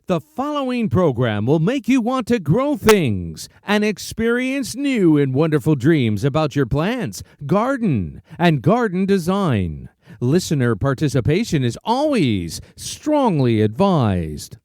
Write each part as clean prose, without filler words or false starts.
The following program will make you want to grow things and experience new and wonderful dreams about your plants, garden, and garden design. Listener participation is always strongly advised.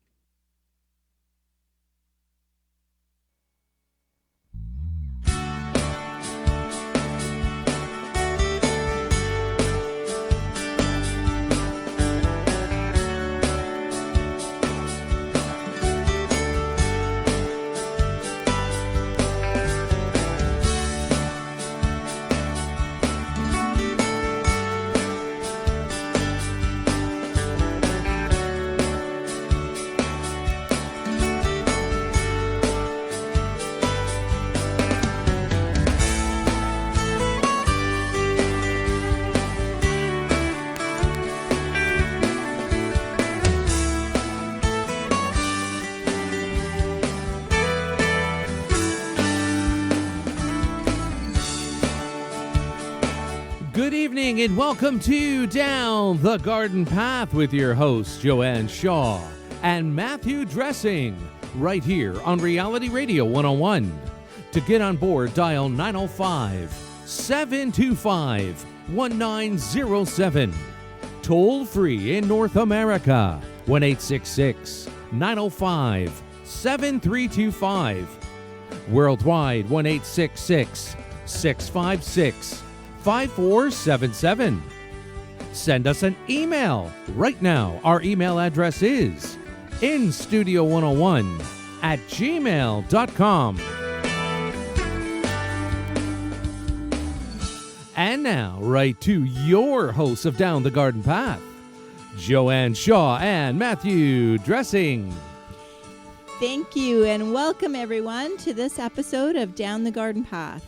Good evening and welcome to Down the Garden Path with your hosts Joanne Shaw and Matthew Dressing right here on Reality Radio 101. To get on board, dial 905-725-1907. Toll free in North America, 1-866-905-7325. Worldwide, 1-866-656-5477. Send us an email right now. Our email address is instudio101@gmail.com. And now, right to your hosts of Down the Garden Path, Joanne Shaw and Matthew Dressing. Thank you, and welcome everyone to this episode of Down the Garden Path.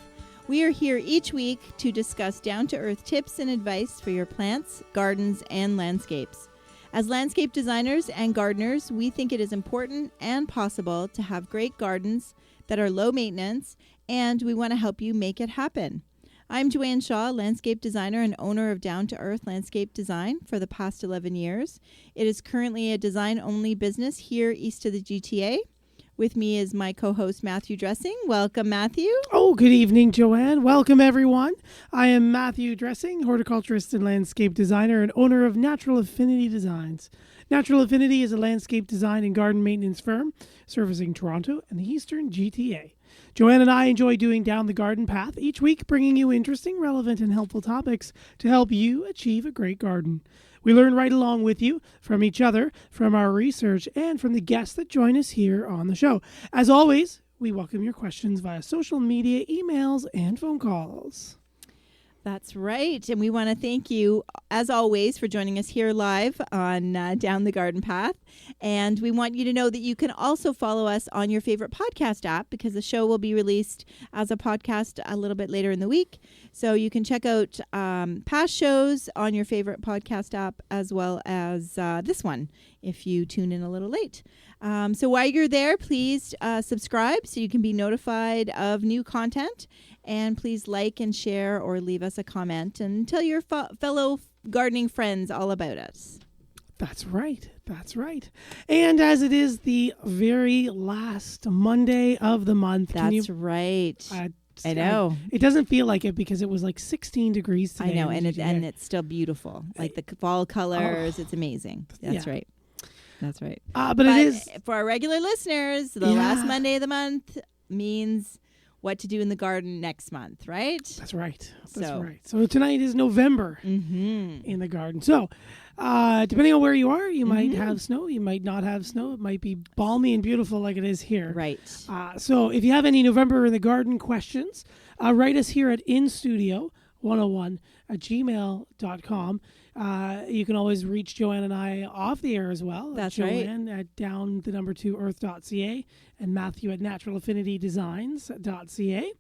We are here each week to discuss down-to-earth tips and advice for your plants, gardens, and landscapes. As landscape designers and gardeners, we think it is important and possible to have great gardens that are low maintenance, and we want to help you make it happen. I'm Joanne Shaw, landscape designer and owner of Down-to-Earth Landscape Design for the past 11 years. It is currently a design-only business here east of the GTA. With me is my co-host, Matthew Dressing. Welcome, Matthew. Oh, good evening, Joanne. Welcome, everyone. I am Matthew Dressing, horticulturist and landscape designer and owner of Natural Affinity Designs. Natural Affinity is a landscape design and garden maintenance firm servicing Toronto and the Eastern GTA. Joanne and I enjoy doing Down the Garden Path each week, bringing you interesting, relevant, and helpful topics to help you achieve a great garden. We learn right along with you, from each other, from our research, and from the guests that join us here on the show. As always, we welcome your questions via social media, emails, and phone calls. That's right. And we want to thank you, as always, for joining us here live on Down the Garden Path. And we want you to know that you can also follow us on your favorite podcast app, because the show will be released as a podcast a little bit later in the week. So you can check out past shows on your favorite podcast app, as well as this one, if you tune in a little late. So while you're there, please subscribe so you can be notified of new content. And please like and share or leave us a comment and tell your fellow gardening friends all about us. That's right. That's right. And as it is the very last Monday of the month. That's right. I know. It doesn't feel like it because it was like 16 degrees today. I know. And it's still beautiful. Like the fall colors. It's amazing. That's right. That's right. But it is. For our regular listeners, the last Monday of the month means what to do in the garden next month, right? That's right. Right. So tonight is November in the garden. So depending on where you are, you might have snow. You might not have snow. It might be balmy and beautiful like it is here. Right. So if you have any November in the garden questions, write us here at instudio101@gmail.com. You can always reach Joanne and I off the air as well. That's Joanne at down2earth.ca and Matthew at naturalaffinitydesigns.ca.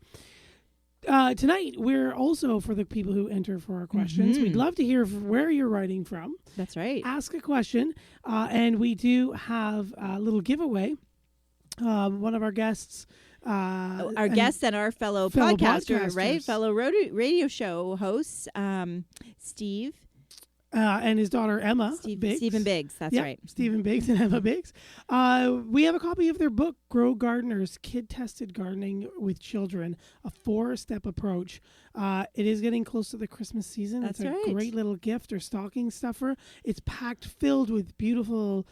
Tonight, we're also, for the people who enter for our questions, we'd love to hear where you're writing from. That's right. Ask a question, and we do have a little giveave. One of our guests... our guests and our fellow podcaster, right? Fellow radio show hosts, Steve and his daughter Emma Biggs. Stephen Biggs, that's right. Stephen Biggs and Emma Biggs. We have a copy of their book, Grow Gardeners, Kid-Tested Gardening with Children, a 4-step approach. It is getting close to the Christmas season. That's it's a right. great little gift or stocking stuffer. It's packed filled with beautiful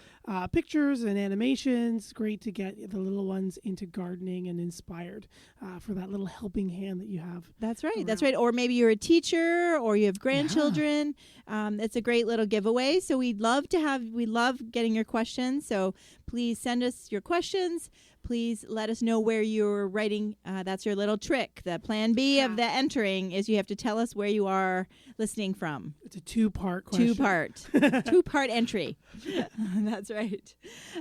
pictures and animations. Great to get the little ones into gardening and inspired for that little helping hand that you have. That's right. around. That's right. Or maybe you're a teacher or you have grandchildren. It's a great little giveaway. So we love getting your questions. So please send us your questions. Please let us know where you're writing. That's your little trick. The plan B of the entering is you have to tell us where you are listening from. It's a 2-part question. Two-part entry. That's right.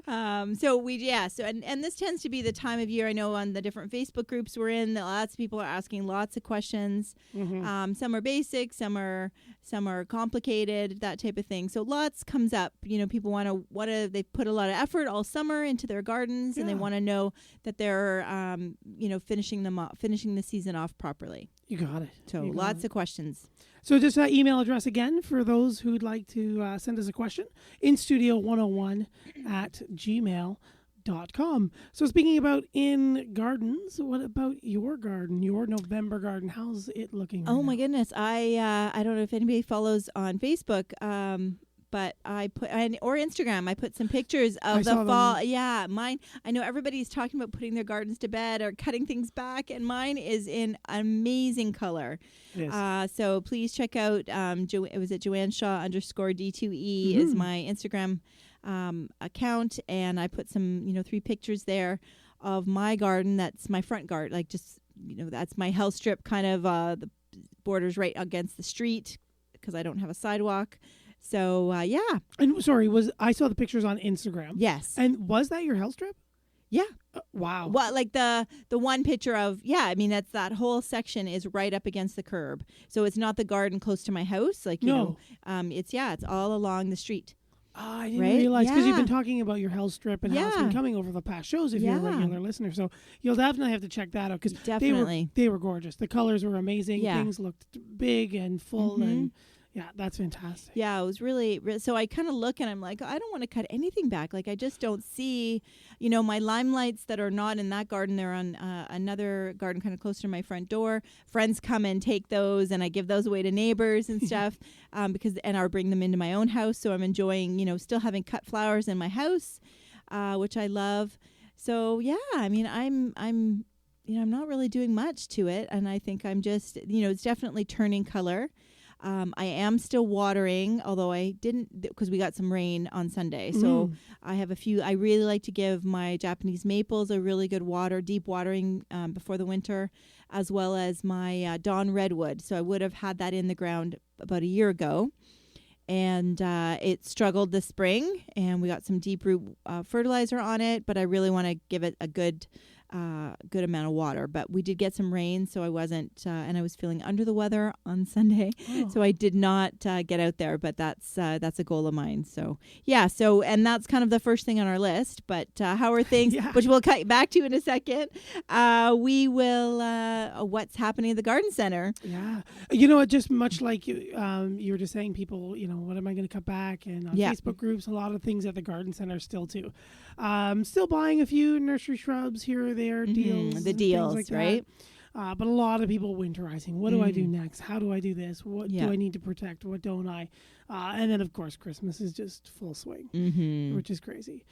And this tends to be the time of year. I know on the different Facebook groups we're in, that lots of people are asking lots of questions. Mm-hmm. Some are basic, some are complicated, that type of thing. So lots comes up. People want to. They put a lot of effort all summer into their gardens, and they want to know that they're finishing the season off properly. You got it. So lots of questions. So just that email address again for those who'd like to send us a question, instudio101@gmail.com. So speaking about in gardens, what about your garden, your November garden? How's it looking right My now? goodness. I don't know if anybody follows on Facebook, but I put or Instagram. I put some pictures of the fall. Them. Yeah, mine. I know everybody's talking about putting their gardens to bed or cutting things back, and mine is in amazing color. Yes. So please check out. It was at Joanne Shaw _D2E is my Instagram account, and I put some 3 pictures there of my garden. That's my front garden, that's my house strip, kind of the borders right against the street because I don't have a sidewalk. So, And sorry, I saw the pictures on Instagram. Yes. And was that your health strip? Yeah. Wow. Well, like the one picture of, that's that whole section is right up against the curb. So it's not the garden close to my house. It's all along the street. I didn't realize, because you've been Yeah. talking about your health strip and how it's been coming over the past shows if you're a regular listener. So you'll definitely have to check that out, because they were gorgeous. The colors were amazing. Yeah. Things looked big and full and that's fantastic. Yeah, it was really so I kind of look and I'm like, I don't want to cut anything back. Like, I just don't see, my limelights that are not in that garden. They're on another garden kind of close to my front door. Friends come and take those, and I give those away to neighbors and stuff and I'll bring them into my own house. So I'm enjoying, still having cut flowers in my house, which I love. So, I'm not really doing much to it. And I think I'm just, it's definitely turning color. I am still watering, although I didn't, because we got some rain on Sunday. So I have a few. I really like to give my Japanese maples a really good deep watering before the winter, as well as my Dawn redwood. So I would have had that in the ground about a year ago. And it struggled this spring, and we got some deep root fertilizer on it, but I really want to give it a good amount of water. But we did get some rain, so I wasn't, and I was feeling under the weather on Sunday, so I did not get out there. But that's a goal of mine. So and that's kind of the first thing on our list. But how are things? Which we'll cut back to in a second. We will. What's happening at the garden center? Yeah, just much like you were just saying, people, what am I going to cut back? And on Facebook groups, a lot of things at the garden center still too. Still buying a few nursery shrubs here or there, deals, like right? But a lot of people winterizing. What do I do next? How do I do this? What do I need to protect? What don't I? And then, of course, Christmas is just full swing, which is crazy.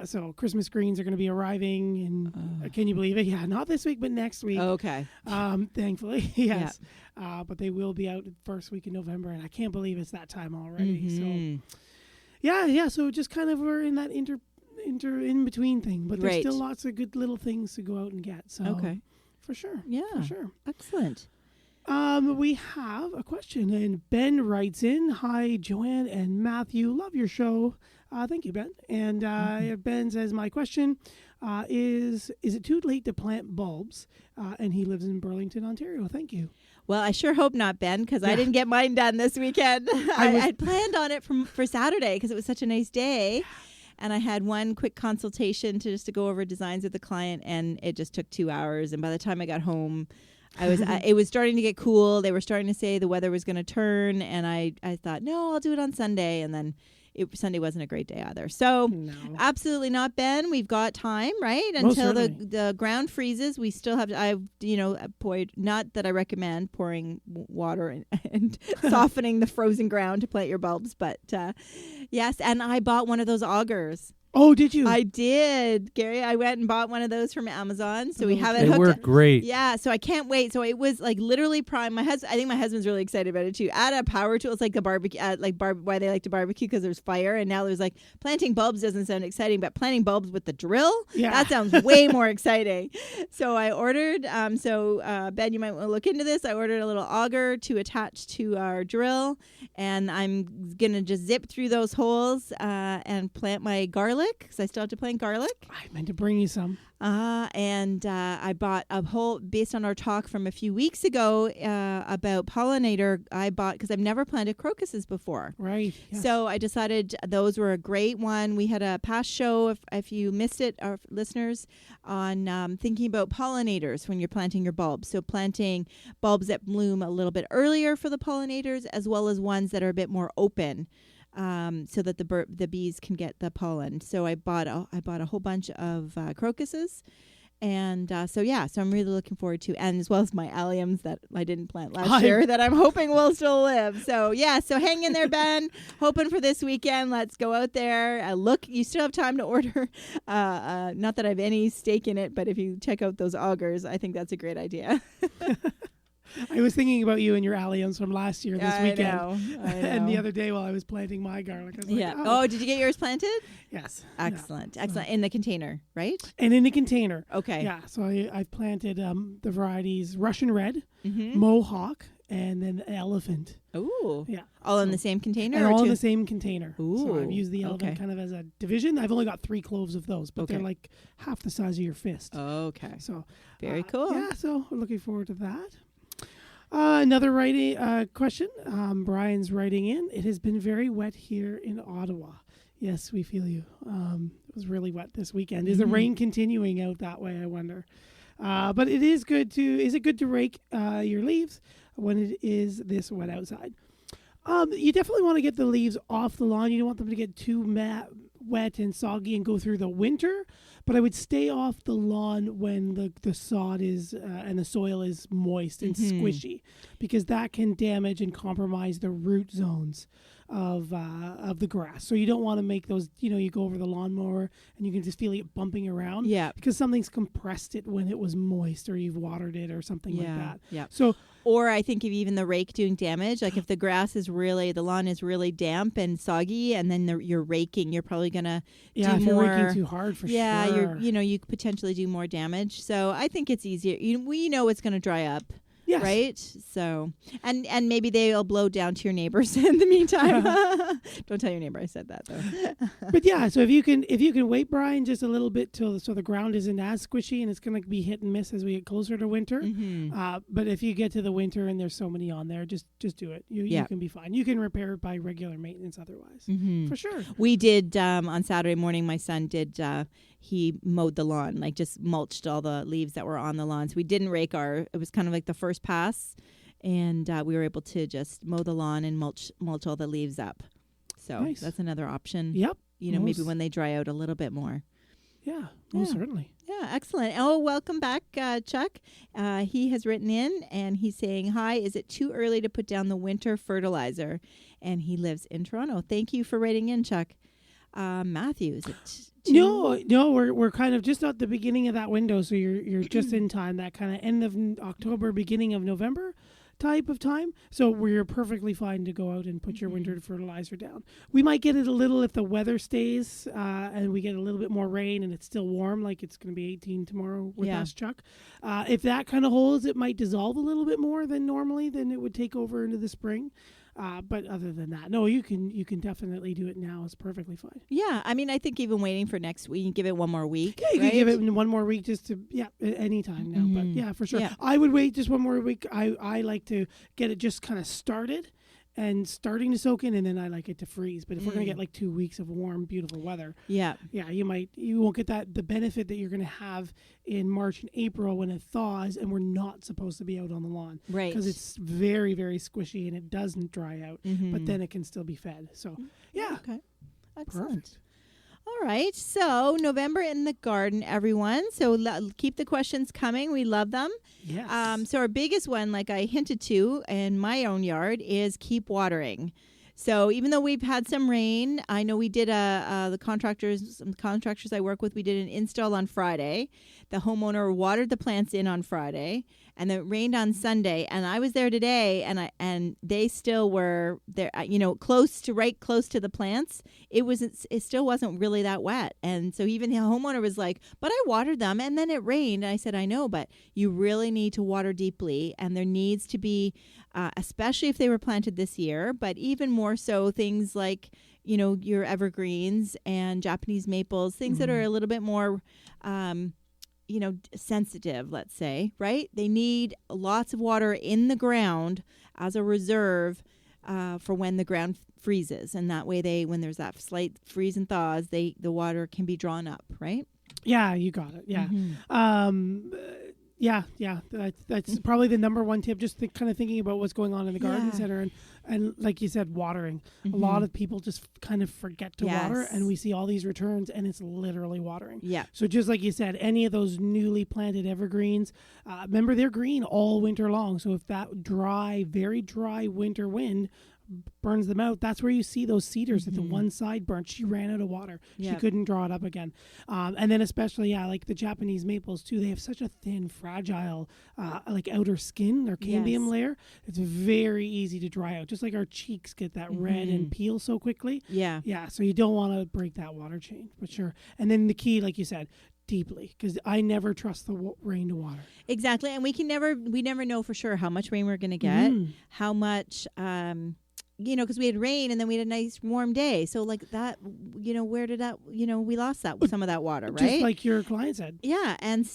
So Christmas greens are going to be arriving in, can you believe it? Yeah, not this week, but next week. Okay. Thankfully, yes. But they will be out the first week in November, and I can't believe it's that time already. So, so just kind of we're in that in between thing, but there's still lots of good little things to go out and get. So for sure. Yeah. For sure. Excellent. We have a question, and Ben writes in, "Hi, Joanne and Matthew. Love your show." Thank you, Ben. And Ben says, "My question is it too late to plant bulbs?" And he lives in Burlington, Ontario. Thank you. Well, I sure hope not, Ben, because I didn't get mine done this weekend. I planned on it for Saturday because it was such a nice day. And I had one quick consultation to go over designs with the client, and it just took 2 hours. And by the time I got home, It was starting to get cool. They were starting to say the weather was going to turn, and I thought, no, I'll do it on Sunday, and then Sunday wasn't a great day either. So absolutely not, Ben. We've got time, right? Until the ground freezes. We still have to, poured, not that I recommend pouring water and softening the frozen ground to plant your bulbs, but yes. And I bought one of those augers. Oh, did you? I did, Gary. I went and bought one of those from Amazon. So we have it hooked. They work great. Yeah, so I can't wait. So it was like literally prime. I think my husband's really excited about it too. Add a power tool. It's like the barbecue, why they like to barbecue, because there's fire. And now there's like planting bulbs doesn't sound exciting, but planting bulbs with the drill, that sounds way more exciting. So I ordered. Ben, you might want to look into this. I ordered a little auger to attach to our drill, and I'm gonna just zip through those holes and plant my garlic. Because I still have to plant garlic. I meant to bring you some. I bought a whole, based on our talk from a few weeks ago about pollinator, I bought, because I've never planted crocuses before. Right. Yes. So I decided those were a great one. We had a past show, if you missed it, our listeners, on thinking about pollinators when you're planting your bulbs. So planting bulbs that bloom a little bit earlier for the pollinators, as well as ones that are a bit more open. So that the bees can get the pollen. So I bought a whole bunch of crocuses, and so I'm really looking forward to, and as well as my alliums that I didn't plant last year that I'm hoping will still live. So so hang in there, Ben. Hoping for this weekend. Let's go out there. Look, you still have time to order. Not that I have any stake in it, but if you check out those augers, I think that's a great idea. I was thinking about you and your alliums from last year this weekend. I know. And the other day while I was planting my garlic. I was like, Oh, did you get yours planted? Yes. Excellent. Excellent. In the container, right? And in the container. Okay. Yeah. So I've planted the varieties Russian Red, mm-hmm. Mohawk, and then Elephant. Ooh. Yeah. All in the same container? And all in the same container. Ooh. So I've used the Elephant kind of as a division. I've only got 3 cloves of those, but they're like half the size of your fist. Okay. So very cool. Yeah. So we're looking forward to that. Another writing question. Brian's writing in. It has been very wet here in Ottawa. Yes, we feel you. It was really wet this weekend. Is the rain continuing out that way, I wonder? But it is good is it good to rake your leaves when it is this wet outside? You definitely want to get the leaves off the lawn. You don't want them to get too wet and soggy and go through the winter. But I would stay off the lawn when the sod is and the soil is moist and squishy, because that can damage and compromise the root zones of the grass. So you don't want to make those, you go over the lawnmower and you can just feel it bumping around. Yeah. Because something's compressed it when it was moist, or you've watered it or something like that. Yeah. So, or I think if even the rake doing damage, like if the lawn is really damp and soggy, and then you're raking, you're probably gonna do if more. you're raking too hard for sure. Yeah, you could potentially do more damage. So I think it's easier. We know it's going to dry up. Yes. Right? So, and maybe they'll blow down to your neighbors in the meantime. Don't tell your neighbor I said that, though. But yeah, so if you can wait, Brian, just a little bit so the ground isn't as squishy, and it's going to be hit and miss as we get closer to winter. Mm-hmm. But if you get to the winter and there's so many on there, just do it. You can be fine. You can repair it by regular maintenance otherwise. Mm-hmm. For sure. We did, on Saturday morning, my son did... he mowed the lawn, like just mulched all the leaves that were on the lawn. So we didn't rake it was kind of like the first pass, and we were able to just mow the lawn and mulch all the leaves up. So that's another option. Yep. Maybe when they dry out a little bit more. Yeah, most certainly. Yeah, excellent. Oh, welcome back, Chuck. He has written in, and he's saying, hi, is it too early to put down the winter fertilizer? And he lives in Toronto. Thank you for writing in, Chuck. Matthew, is it No, we're kind of just at the beginning of that window, so you're just in time, that kind of end of October, beginning of November type of time. So we're perfectly fine to go out and put your winter fertilizer down. We might get it a little if the weather stays and we get a little bit more rain and it's still warm, like it's going to be 18 tomorrow with us, Chuck. If that kind of holds, it might dissolve a little bit more than normally, then it would take over into the spring. But other than that, no, you can definitely do it now. It's perfectly fine. Yeah, I mean, I think even waiting for next week, you can give it one more week. Yeah, you can give it one more week just to, anytime now. But yeah, for sure. Yeah. I would wait just one more week. I like to get it just kind of started and starting to soak in, and then I like it to freeze. But if we're going to get like 2 weeks of warm, beautiful weather, Yeah. you won't get the benefit that you're going to have in March and April when it thaws and we're not supposed to be out on the lawn. Right. Because it's very, very squishy and it doesn't dry out, Mm-hmm. but then it can still be fed. So, yeah. Okay. Excellent. Perfect. All right. So November in the garden, everyone. So keep the questions coming. We love them. Yes. So our biggest one, like I hinted to in my own yard, is keep watering. So even though we've had some rain, I know we did some contractors I work with, we did an install on Friday. The homeowner watered the plants in on Friday, and it rained on Sunday. And I was there today, and they still were there, close to the plants. It still wasn't really that wet, and so even the homeowner was like, "But I watered them, and then it rained." And I said, "I know, but you really need to water deeply, and there needs to be." Especially if they were planted this year, but even more so things like, your evergreens and Japanese maples, things that are a little bit more, sensitive, let's say, right? They need lots of water in the ground as a reserve for when the ground freezes. And that way when there's that slight freeze and thaws, the water can be drawn up, right? Yeah, you got it. Yeah. Mm-hmm. Yeah. That's probably the number one tip. Just kind of thinking about what's going on in the garden Yeah. center, and like you said, watering. Mm-hmm. A lot of people just kind of forget to water, Yes. and we see all these returns, and it's literally watering. Yeah. So just like you said, any of those newly planted evergreens, remember they're green all winter long. So if that very dry winter wind burns them out, that's where you see those cedars at the one side burnt. She ran out of water. Yep. She couldn't draw it up again. And then especially, like the Japanese maples too, they have such a thin, fragile, like outer skin, their cambium Yes. layer. It's very easy to dry out. Just like our cheeks get that red and peel so quickly. Yeah. Yeah, so you don't want to break that water chain, for sure. And then the key, like you said, deeply, because I never trust the rain to water. Exactly. And we never know for sure how much rain we're going to get, how much, because we had rain and then we had a nice warm day. So like that, where did that, we lost some of that water, right? Just like your client said. Yeah, and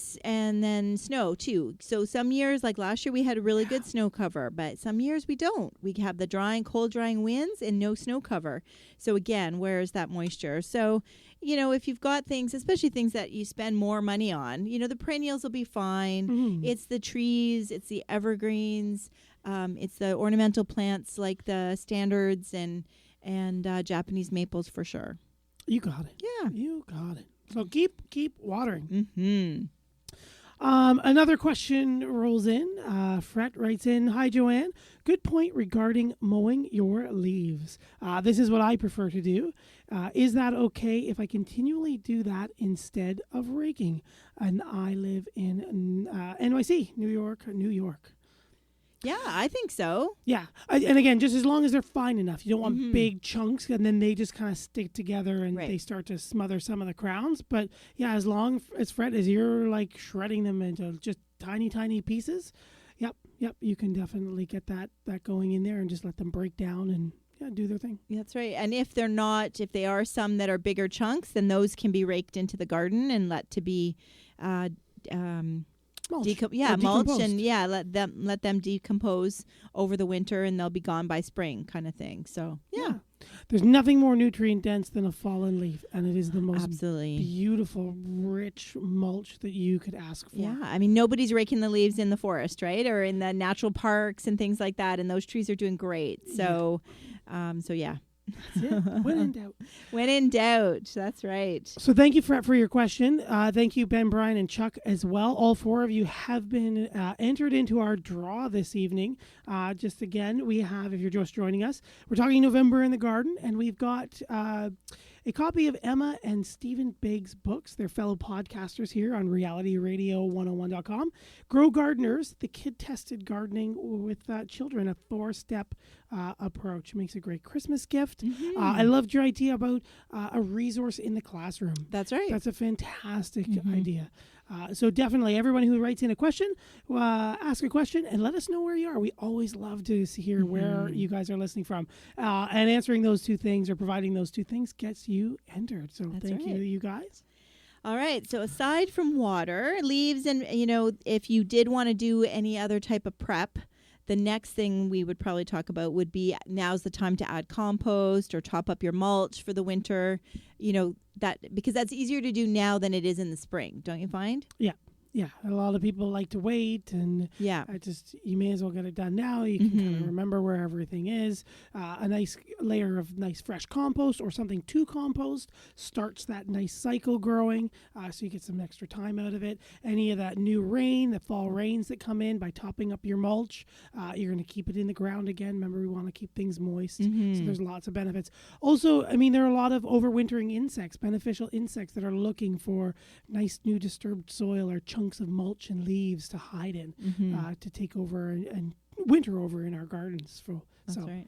then snow too. So some years, like last year, we had a really good snow cover, but some years we don't. We have the cold drying winds and no snow cover. So again, where is that moisture? So, if you've got things, especially things that you spend more money on, the perennials will be fine. It's the trees, it's the evergreens, it's the ornamental plants like the standards and Japanese maples for sure. You got it. Yeah. You got it. So keep watering. Mm-hmm. Another question rolls in. Fret writes in, "Hi, Joanne. Good point regarding mowing your leaves. This is what I prefer to do. Is that okay if I continually do that instead of raking? And I live in NYC, New York. Yeah, I think so. Yeah. And again, just as long as they're fine enough. You don't want big chunks and then they just kind of stick together and they start to smother some of the crowns. But yeah, as long as Fred, as you're like shredding them into just tiny, tiny pieces, yep, you can definitely get that going in there and just let them break down and do their thing. That's right. And if they are some that are bigger chunks, then those can be raked into the garden and let to be mulch and let them decompose over the winter and they'll be gone by spring kind of thing. So yeah. There's nothing more nutrient dense than a fallen leaf, and it is the most absolutely beautiful, rich mulch that you could ask for. Yeah, I mean nobody's raking the leaves in the forest, right, or in the natural parks and things like that, and those trees are doing great. So, yeah. That's it. When in doubt. When in doubt. That's right. So thank you, Fred, for your question. Thank you, Ben, Brian, and Chuck as well. All four of you have been entered into our draw this evening. Just again, we have, if you're just joining us, we're talking November in the Garden, and we've got a copy of Emma and Stephen Biggs' books. They're fellow podcasters here on realityradio101.com. Grow Gardeners, the kid-tested gardening with children, a 4-step approach. Makes a great Christmas gift. I loved your idea about a resource in the classroom. That's right. That's a fantastic idea. So definitely, everyone who writes in a question, ask a question and let us know where you are. We always love to hear where you guys are listening from. And answering those two things or providing those two things gets you entered. So thank you guys. All right. So aside from water, leaves, and, if you did want to do any other type of prep, the next thing we would probably talk about would be now's the time to add compost or top up your mulch for the winter. Because that's easier to do now than it is in the spring, don't you find? Yeah, a lot of people like to wait, and you may as well get it done now. You can kind of remember where everything is. A nice layer of nice fresh compost or something to compost starts that nice cycle growing, so you get some extra time out of it. Any of that new rain, the fall rains that come in by topping up your mulch, you're going to keep it in the ground again. Remember, we want to keep things moist, so there's lots of benefits. Also, I mean, there are a lot of overwintering insects, beneficial insects that are looking for nice new disturbed soil or chunks of mulch and leaves to hide in, to take over and winter over in our gardens. That's right.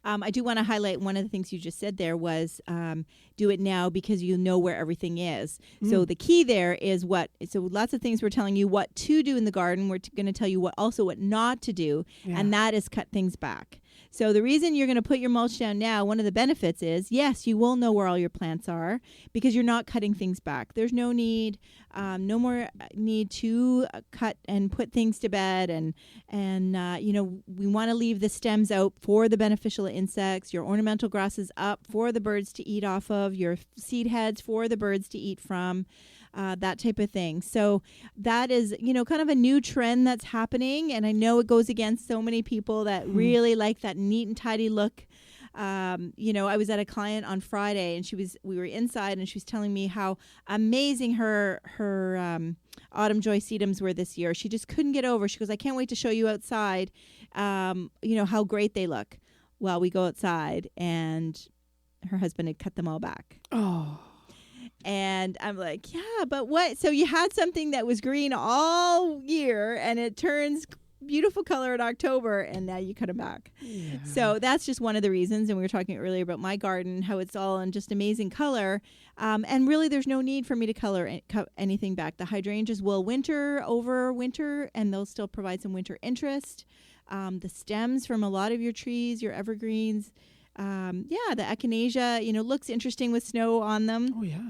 I do want to highlight one of the things you just said there was do it now because you know where everything is. So the key there is so lots of things we're telling you what to do in the garden. We're going to tell you what not to do, and that is cut things back. So the reason you're going to put your mulch down now, one of the benefits is, yes, you will know where all your plants are because you're not cutting things back. There's no more need to cut and put things to bed. And we want to leave the stems out for the beneficial insects, your ornamental grasses up for the birds to eat off of, your seed heads for the birds to eat from. That type of thing. So that is, kind of a new trend that's happening. And I know it goes against so many people that really like that neat and tidy look. I was at a client on Friday and we were inside and she was telling me how amazing her autumn joy sedums were this year. She just couldn't get over. She goes, I can't wait to show you outside, how great they look. Well, we go outside and her husband had cut them all back. Oh. And I'm like, yeah, but what? So you had something that was green all year and it turns beautiful color in October and now you cut them back. Yeah. So that's just one of the reasons. And we were talking earlier about my garden, how it's all in just amazing color. And really there's no need for me to cut anything back. The hydrangeas will over winter and they'll still provide some winter interest. The stems from a lot of your trees, your evergreens, the echinacea, looks interesting with snow on them. Oh, yeah.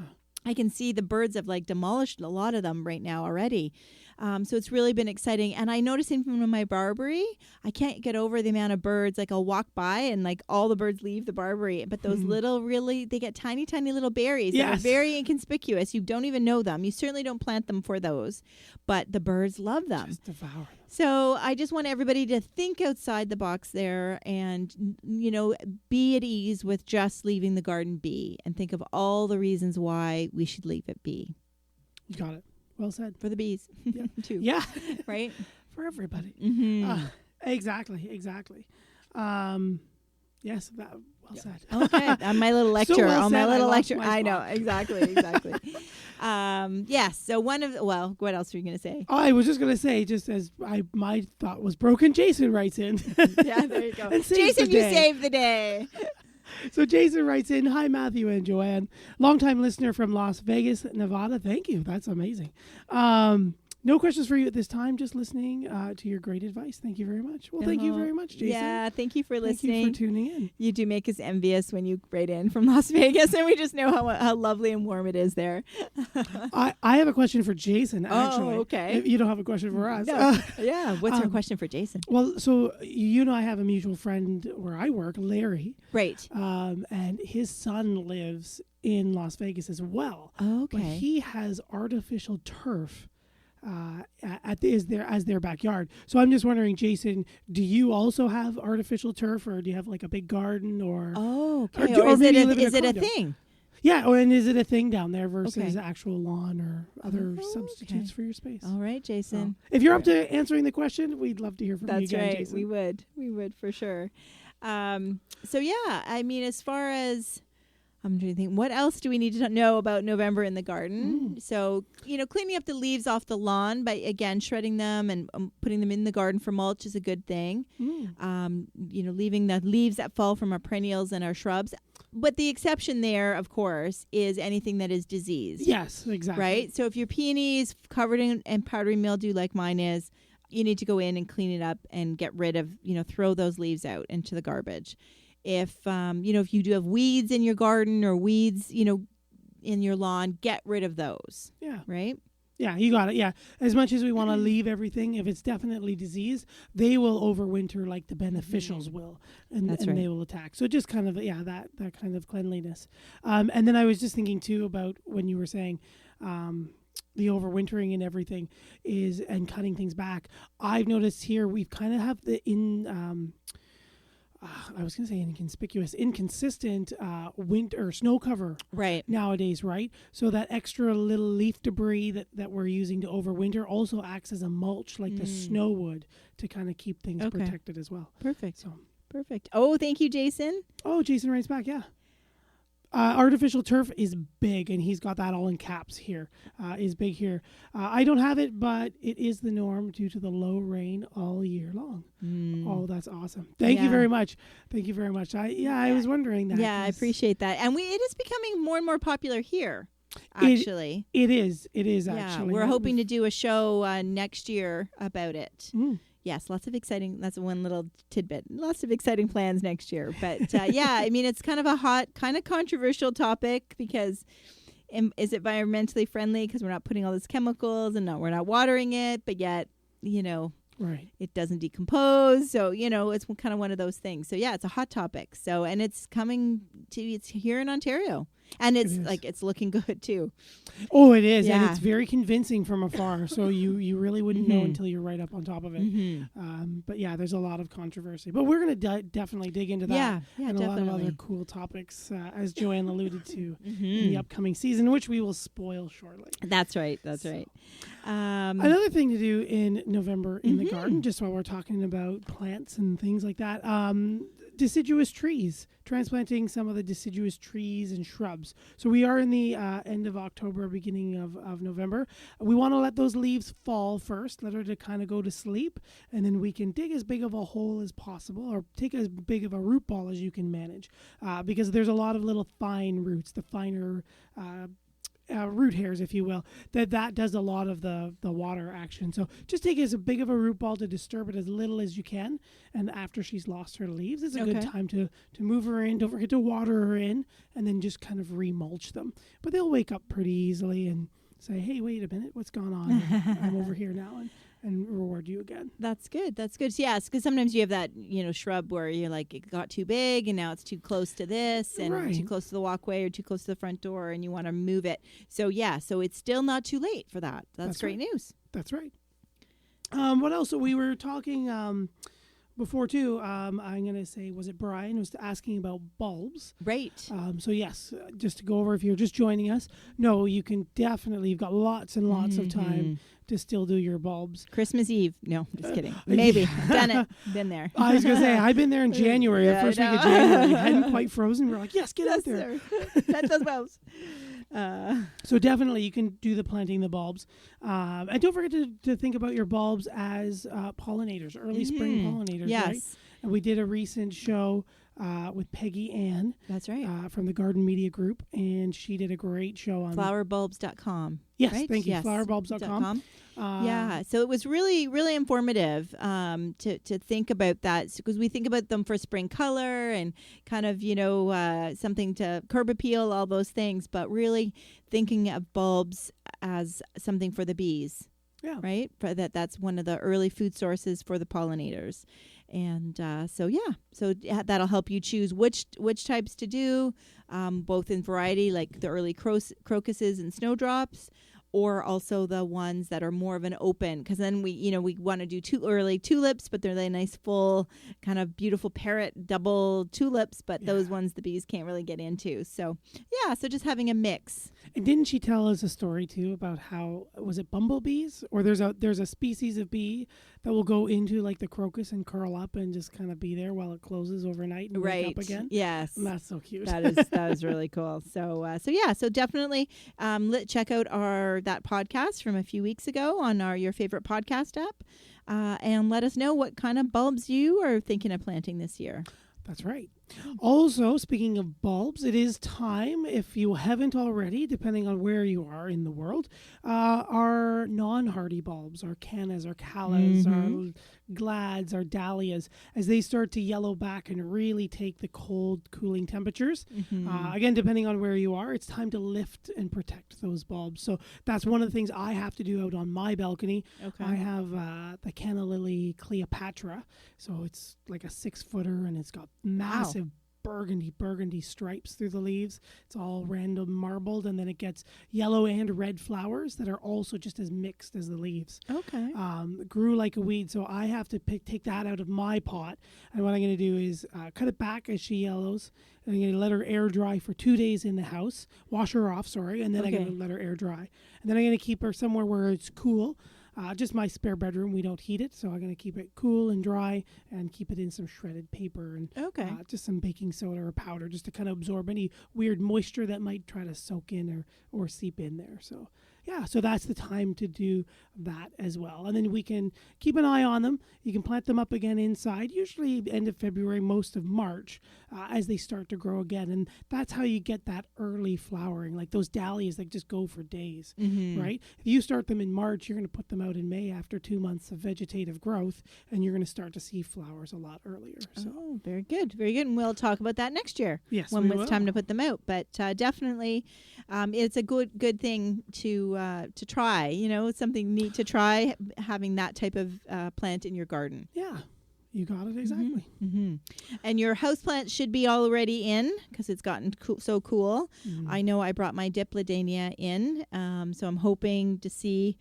I can see the birds have demolished a lot of them right now already. So it's really been exciting. And I noticed even from my barberry, I can't get over the amount of birds. I'll walk by and all the birds leave the barberry. But those they get tiny, tiny little berries that are very inconspicuous. You don't even know them. You certainly don't plant them for those. But the birds love them. Just devour them. So I just want everybody to think outside the box there and, be at ease with just leaving the garden be and think of all the reasons why we should leave it be. You got it. Well said. For the bees, too. Yeah. Right? For everybody. Exactly. Yes, well said. Okay, on my little lecture. So well said, my little I lost lecture. my I know, spot. exactly. Yes, so what else were you going to say? I was just going to say, just as my thought was broken, Jason writes in. Yeah, there you go. Jason, you saved the day. So Jason writes in, hi, Matthew and Joanne. Longtime listener from Las Vegas, Nevada. Thank you. That's amazing. No questions for you at this time. Just listening to your great advice. Thank you very much. Well, thank you very much, Jason. Yeah, thank you for listening. Thank you for tuning in. You do make us envious when you write in from Las Vegas, and we just know how lovely and warm it is there. I have a question for Jason, actually. Oh, okay. If you don't have a question for us. No. Yeah, what's your question for Jason? Well, so I have a mutual friend where I work, Larry. Right. And his son lives in Las Vegas as well. Oh, okay. But he has artificial turf as their backyard. So I'm just wondering, Jason, do you also have artificial turf, or do you have a big garden, or? Oh, okay. Or is it a a thing? Yeah, and is it a thing down there versus actual lawn or other substitutes for your space? All right, Jason. If you're up to answering the question, we'd love to hear from you again, That's right. Jason. We would for sure. As far as I'm trying to think, what else do we need to know about November in the garden? So, cleaning up the leaves off the lawn by, again, shredding them and putting them in the garden for mulch is a good thing. Leaving the leaves that fall from our perennials and our shrubs. But the exception there, of course, is anything that is diseased. Yes, exactly. Right? So if your peony is covered in powdery mildew like mine is, you need to go in and clean it up and get rid of, throw those leaves out into the garbage. If you do have weeds in your garden or weeds, in your lawn, get rid of those. Yeah. Right? Yeah, you got it. Yeah. As much as we want to leave everything, if it's definitely diseased, they will overwinter like the beneficials will, and That's right. they will attack. So just kind of, that kind of cleanliness. And then I was just thinking too about when you were saying the overwintering and everything and cutting things back. I've noticed here we've kind of have I was going to say inconsistent winter or snow cover Right. nowadays, right? So that extra little leaf debris that we're using to overwinter also acts as a mulch like the snow would to kind of keep things protected as well. Perfect. So, Perfect. Oh, thank you, Jason. oh, Jason writes back, yeah. Artificial turf is big, and he's got that all in caps here. Is big here. I don't have it, but it is the norm due to the low rain all year long. Oh, that's awesome. Thank you very much. Thank you very much. I was wondering that. Yeah, I appreciate that. And it is becoming more and more popular here, actually. It is Yeah, actually. we're hoping to do a show next year about it. Mm. Yes, lots of exciting. That's one little tidbit. Lots of exciting plans next year. But yeah, I mean, it's kind of a hot, kind of controversial topic because is it environmentally friendly because we're not putting all those chemicals and we're not watering it, but yet, right. it doesn't decompose. So, it's kind of one of those things. So yeah, it's a hot topic. So, and it's it's here in Ontario. And it's looking good too. Oh, it is. Yeah. And it's very convincing from afar. So you really wouldn't know until you're right up on top of it. But yeah, there's a lot of controversy. But we're going to definitely dig into that. Yeah, and definitely. a lot of other cool topics, as Joanne alluded to in the upcoming season, which we will spoil shortly. That's right. That's right. Another thing to do in November in the garden, just while we're talking about plants and things like that, deciduous trees, transplanting some of the deciduous trees and shrubs. So we are in the end of October, beginning of November. We want to let those leaves fall first, let her to kind of go to sleep, and then we can dig as big of a hole as possible or take as big of a root ball as you can manage, because there's a lot of little fine roots, the finer root hairs, if you will, that does a lot of the water action. So just take as big of a root ball to disturb it as little as you can. And after she's lost her leaves, it's a good time to move her in. Don't forget to water her in, and then just kind of remulch them. But they'll wake up pretty easily and say, hey, wait a minute, what's going on? I'm over here now. And reward you again. That's good. That's good. So, yes, because sometimes you have that, shrub where you're like, it got too big and now it's too close to this and too close to the walkway or too close to the front door and you want to move it. So, yeah, so it's still not too late for that. That's great news. That's right. What else? So we were talking before, too. I'm going to say, was it Brian was asking about bulbs? Right. So, yes, just to go over if you're just joining us. No, you can definitely, you've got lots and lots of time to still do your bulbs. Christmas Eve. No, just kidding. Maybe. Done it. Been there. I was going to say, I've been there in January, the first week of January. It hadn't quite frozen. We're like, yes, get out there. Plant those bulbs. So definitely you can do the planting the bulbs. And don't forget to think about your bulbs as pollinators, early spring pollinators. Yes. Right? And we did a recent show with Peggy Ann. That's right. From the Garden Media Group. And she did a great show on flowerbulbs.com. Yes, right? thank you. Yes. Flowerbulbs.com. Yeah, so it was really, really informative to think about that because we think about them for spring color and kind of, something to curb appeal, all those things, but really thinking of bulbs as something for the bees. Yeah. Right? That's one of the early food sources for the pollinators. And so that'll help you choose which types to do, both in variety, like the early crocuses and snowdrops, or also the ones that are more of an open, because then we want to do early tulips, but they're nice full kind of beautiful parrot double tulips, but those ones the bees can't really get into. So so just having a mix. And didn't she tell us a story too about how, was it bumblebees, or there's a species of bee that will go into like the crocus and curl up and just kind of be there while it closes overnight and wake up again? Yes. And that's so cute. That is really cool. So definitely check out that podcast from a few weeks ago on your favorite podcast app, and let us know what kind of bulbs you are thinking of planting this year. That's right. Also, speaking of bulbs, it is time, if you haven't already, depending on where you are in the world, our non-hardy bulbs, our cannas, our callas, our glads, our dahlias, as they start to yellow back and really take the cold, cooling temperatures. Again, depending on where you are, it's time to lift and protect those bulbs. So that's one of the things I have to do out on my balcony. Okay. I have the canna lily Cleopatra, so it's like a 6-footer, and it's got massive burgundy stripes through the leaves. It's all random marbled, and then it gets yellow and red flowers that are also just as mixed as the leaves. Okay. Grew like a weed, so I have to take that out of my pot, and what I'm going to do is cut it back as she yellows, and I'm going to let her air dry for 2 days in the house, wash her off, and then I'm going to let her air dry, and then I'm going to keep her somewhere where it's cool. Just my spare bedroom, we don't heat it, so I'm going to keep it cool and dry and keep it in some shredded paper and just some baking soda or powder just to kind of absorb any weird moisture that might try to soak in or seep in there. So, yeah, so that's the time to do that as well. And then we can keep an eye on them. You can plant them up again inside, usually end of February, most of March, as they start to grow again. And that's how you get that early flowering, like those dahlias that just go for days, right? If you start them in March, you're going to put them out in May after 2 months of vegetative growth, and you're going to start to see flowers a lot earlier. So. Oh, very good. Very good. And we'll talk about that next year. Yes, when it's time to put them out. But definitely it's a good thing to try. You know, it's something neat to try, having that type of plant in your garden. Yeah. You got it exactly. And your houseplant should be already in because it's gotten so cool. I know I brought my Dipladenia in, so I'm hoping to see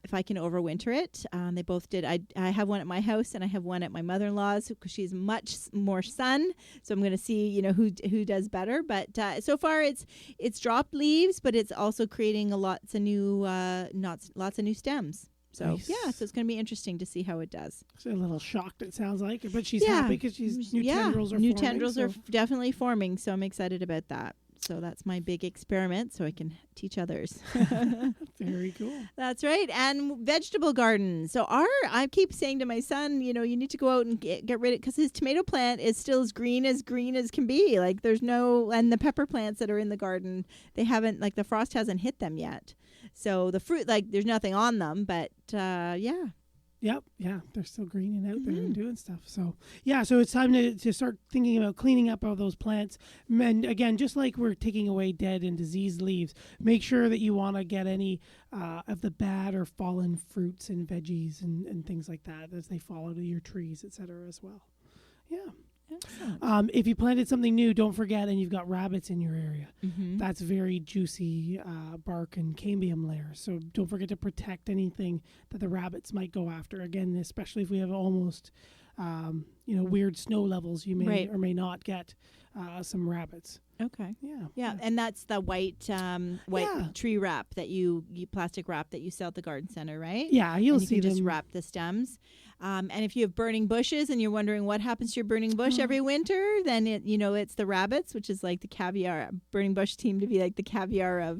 if I can overwinter it. They both did. I have one at my house and I have one at my mother-in-law's because she's much more sun. So I'm going to see, who does better. But so far it's dropped leaves, but it's also creating lots of new stems. So nice. Yeah, so it's going to be interesting to see how it does. She's a little shocked, it sounds like, but she's happy because tendrils are forming. New tendrils are definitely forming, so I'm excited about that. So that's my big experiment, so I can teach others. Very cool. That's right. And vegetable gardens. So I keep saying to my son, you need to go out and get rid of, because his tomato plant is still as green as can be. Like and the pepper plants that are in the garden, they haven't, like the frost hasn't hit them yet. So the fruit, like there's nothing on them, but yeah. Yep. Yeah. They're still greening out there and doing stuff. So, yeah. So it's time to start thinking about cleaning up all those plants. And again, just like we're taking away dead and diseased leaves, make sure that you want to get any of the bad or fallen fruits and veggies and things like that as they fall out of your trees, etc. as well. Yeah. If you planted something new, don't forget, and you've got rabbits in your area. That's very juicy bark and cambium layers. So don't forget to protect anything that the rabbits might go after. Again, especially if we have almost weird snow levels, you may or may not get some rabbits. Okay. Yeah. And that's the white tree wrap that you plastic wrap that you sell at the garden center, right? Yeah, you'll see them. Just wrap the stems. And if you have burning bushes and you're wondering what happens to your burning bush every winter, then it's the rabbits, which is like the caviar. Burning bush team to be like the caviar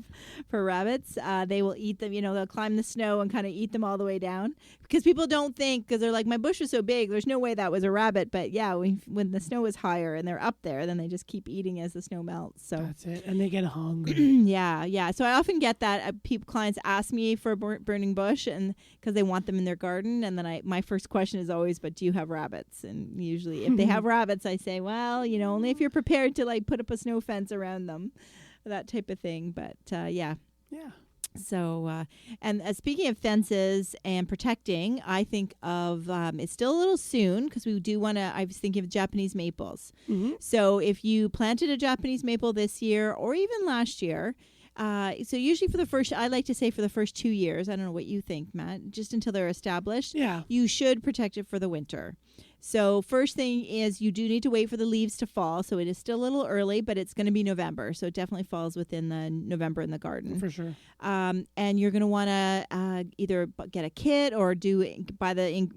for rabbits. They will eat them. They'll climb the snow and kind of eat them all the way down, because people don't think, because they're like, my bush was so big, there's no way that was a rabbit. But yeah, when the snow is higher and they're up there, then they just keep eating as the snow melts. So that's it, and they get hungry. Yeah. So I often get that clients ask me for a burning bush, and because they want them in their garden, and then my first question is always, but do you have rabbits? And usually if they have rabbits, I say, well, only if you're prepared to like put up a snow fence around them, that type of thing. But yeah. So and speaking of fences and protecting, I think of it's still a little soon, because we do want to, I was thinking of Japanese maples. So if you planted a Japanese maple this year or even last year, so usually I like to say for the first 2 years, I don't know what you think, Matt, just until they're established, you should protect it for the winter. So first thing is you do need to wait for the leaves to fall. So it is still a little early, but it's going to be November. So it definitely falls within the November in the garden. For sure. And you're going to want to either get a kit or buy the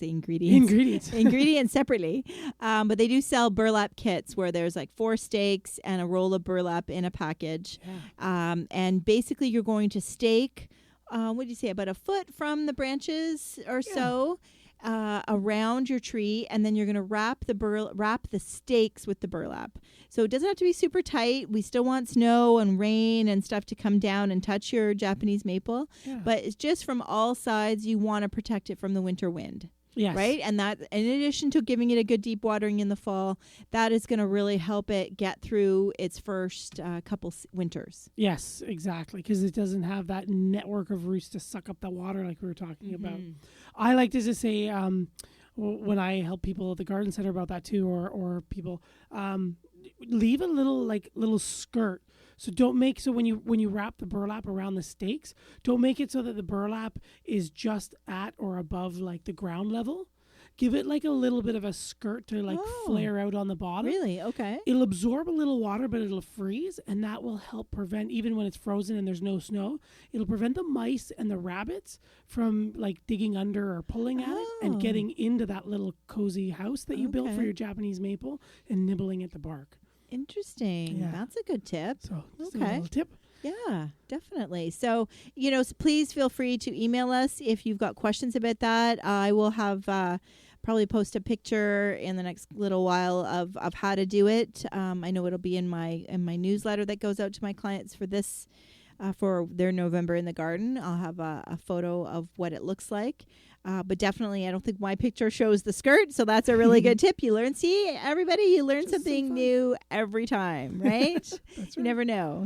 ingredients. Ingredients separately. But they do sell burlap kits where there's like 4 stakes and a roll of burlap in a package. And basically you're going to stake, what did you say, about a foot from the branches or so. around your tree, and then you're going to wrap the stakes with the burlap. So it doesn't have to be super tight. We still want snow and rain and stuff to come down and touch your Japanese maple, but it's just from all sides. You want to protect it from the winter wind. Yes. Right? And that, in addition to giving it a good deep watering in the fall, that is going to really help it get through its first couple winters. Yes, exactly. Because it doesn't have that network of roots to suck up the water like we were talking about. I like to just say, when I help people at the garden center about that too, or people, leave a little skirt. So don't make, so when you wrap the burlap around the stakes, don't make it so that the burlap is just at or above like the ground level. Give it like a little bit of a skirt to like flare out on the bottom. Really? Okay. It'll absorb a little water, but it'll freeze, and that will help prevent, even when it's frozen and there's no snow, it'll prevent the mice and the rabbits from like digging under or pulling at it and getting into that little cozy house that you built for your Japanese maple and nibbling at the bark. Interesting. Yeah. That's a good tip. So, just a little tip. Yeah, definitely. So, please feel free to email us if you've got questions about that. I will have probably post a picture in the next little while of how to do it. I know it'll be in my newsletter that goes out to my clients for this for their November in the garden. I'll have a photo of what it looks like. But definitely, I don't think my picture shows the skirt, so that's a really good tip. You learn, everybody, you learn just something new every time, right? That's right. You never know.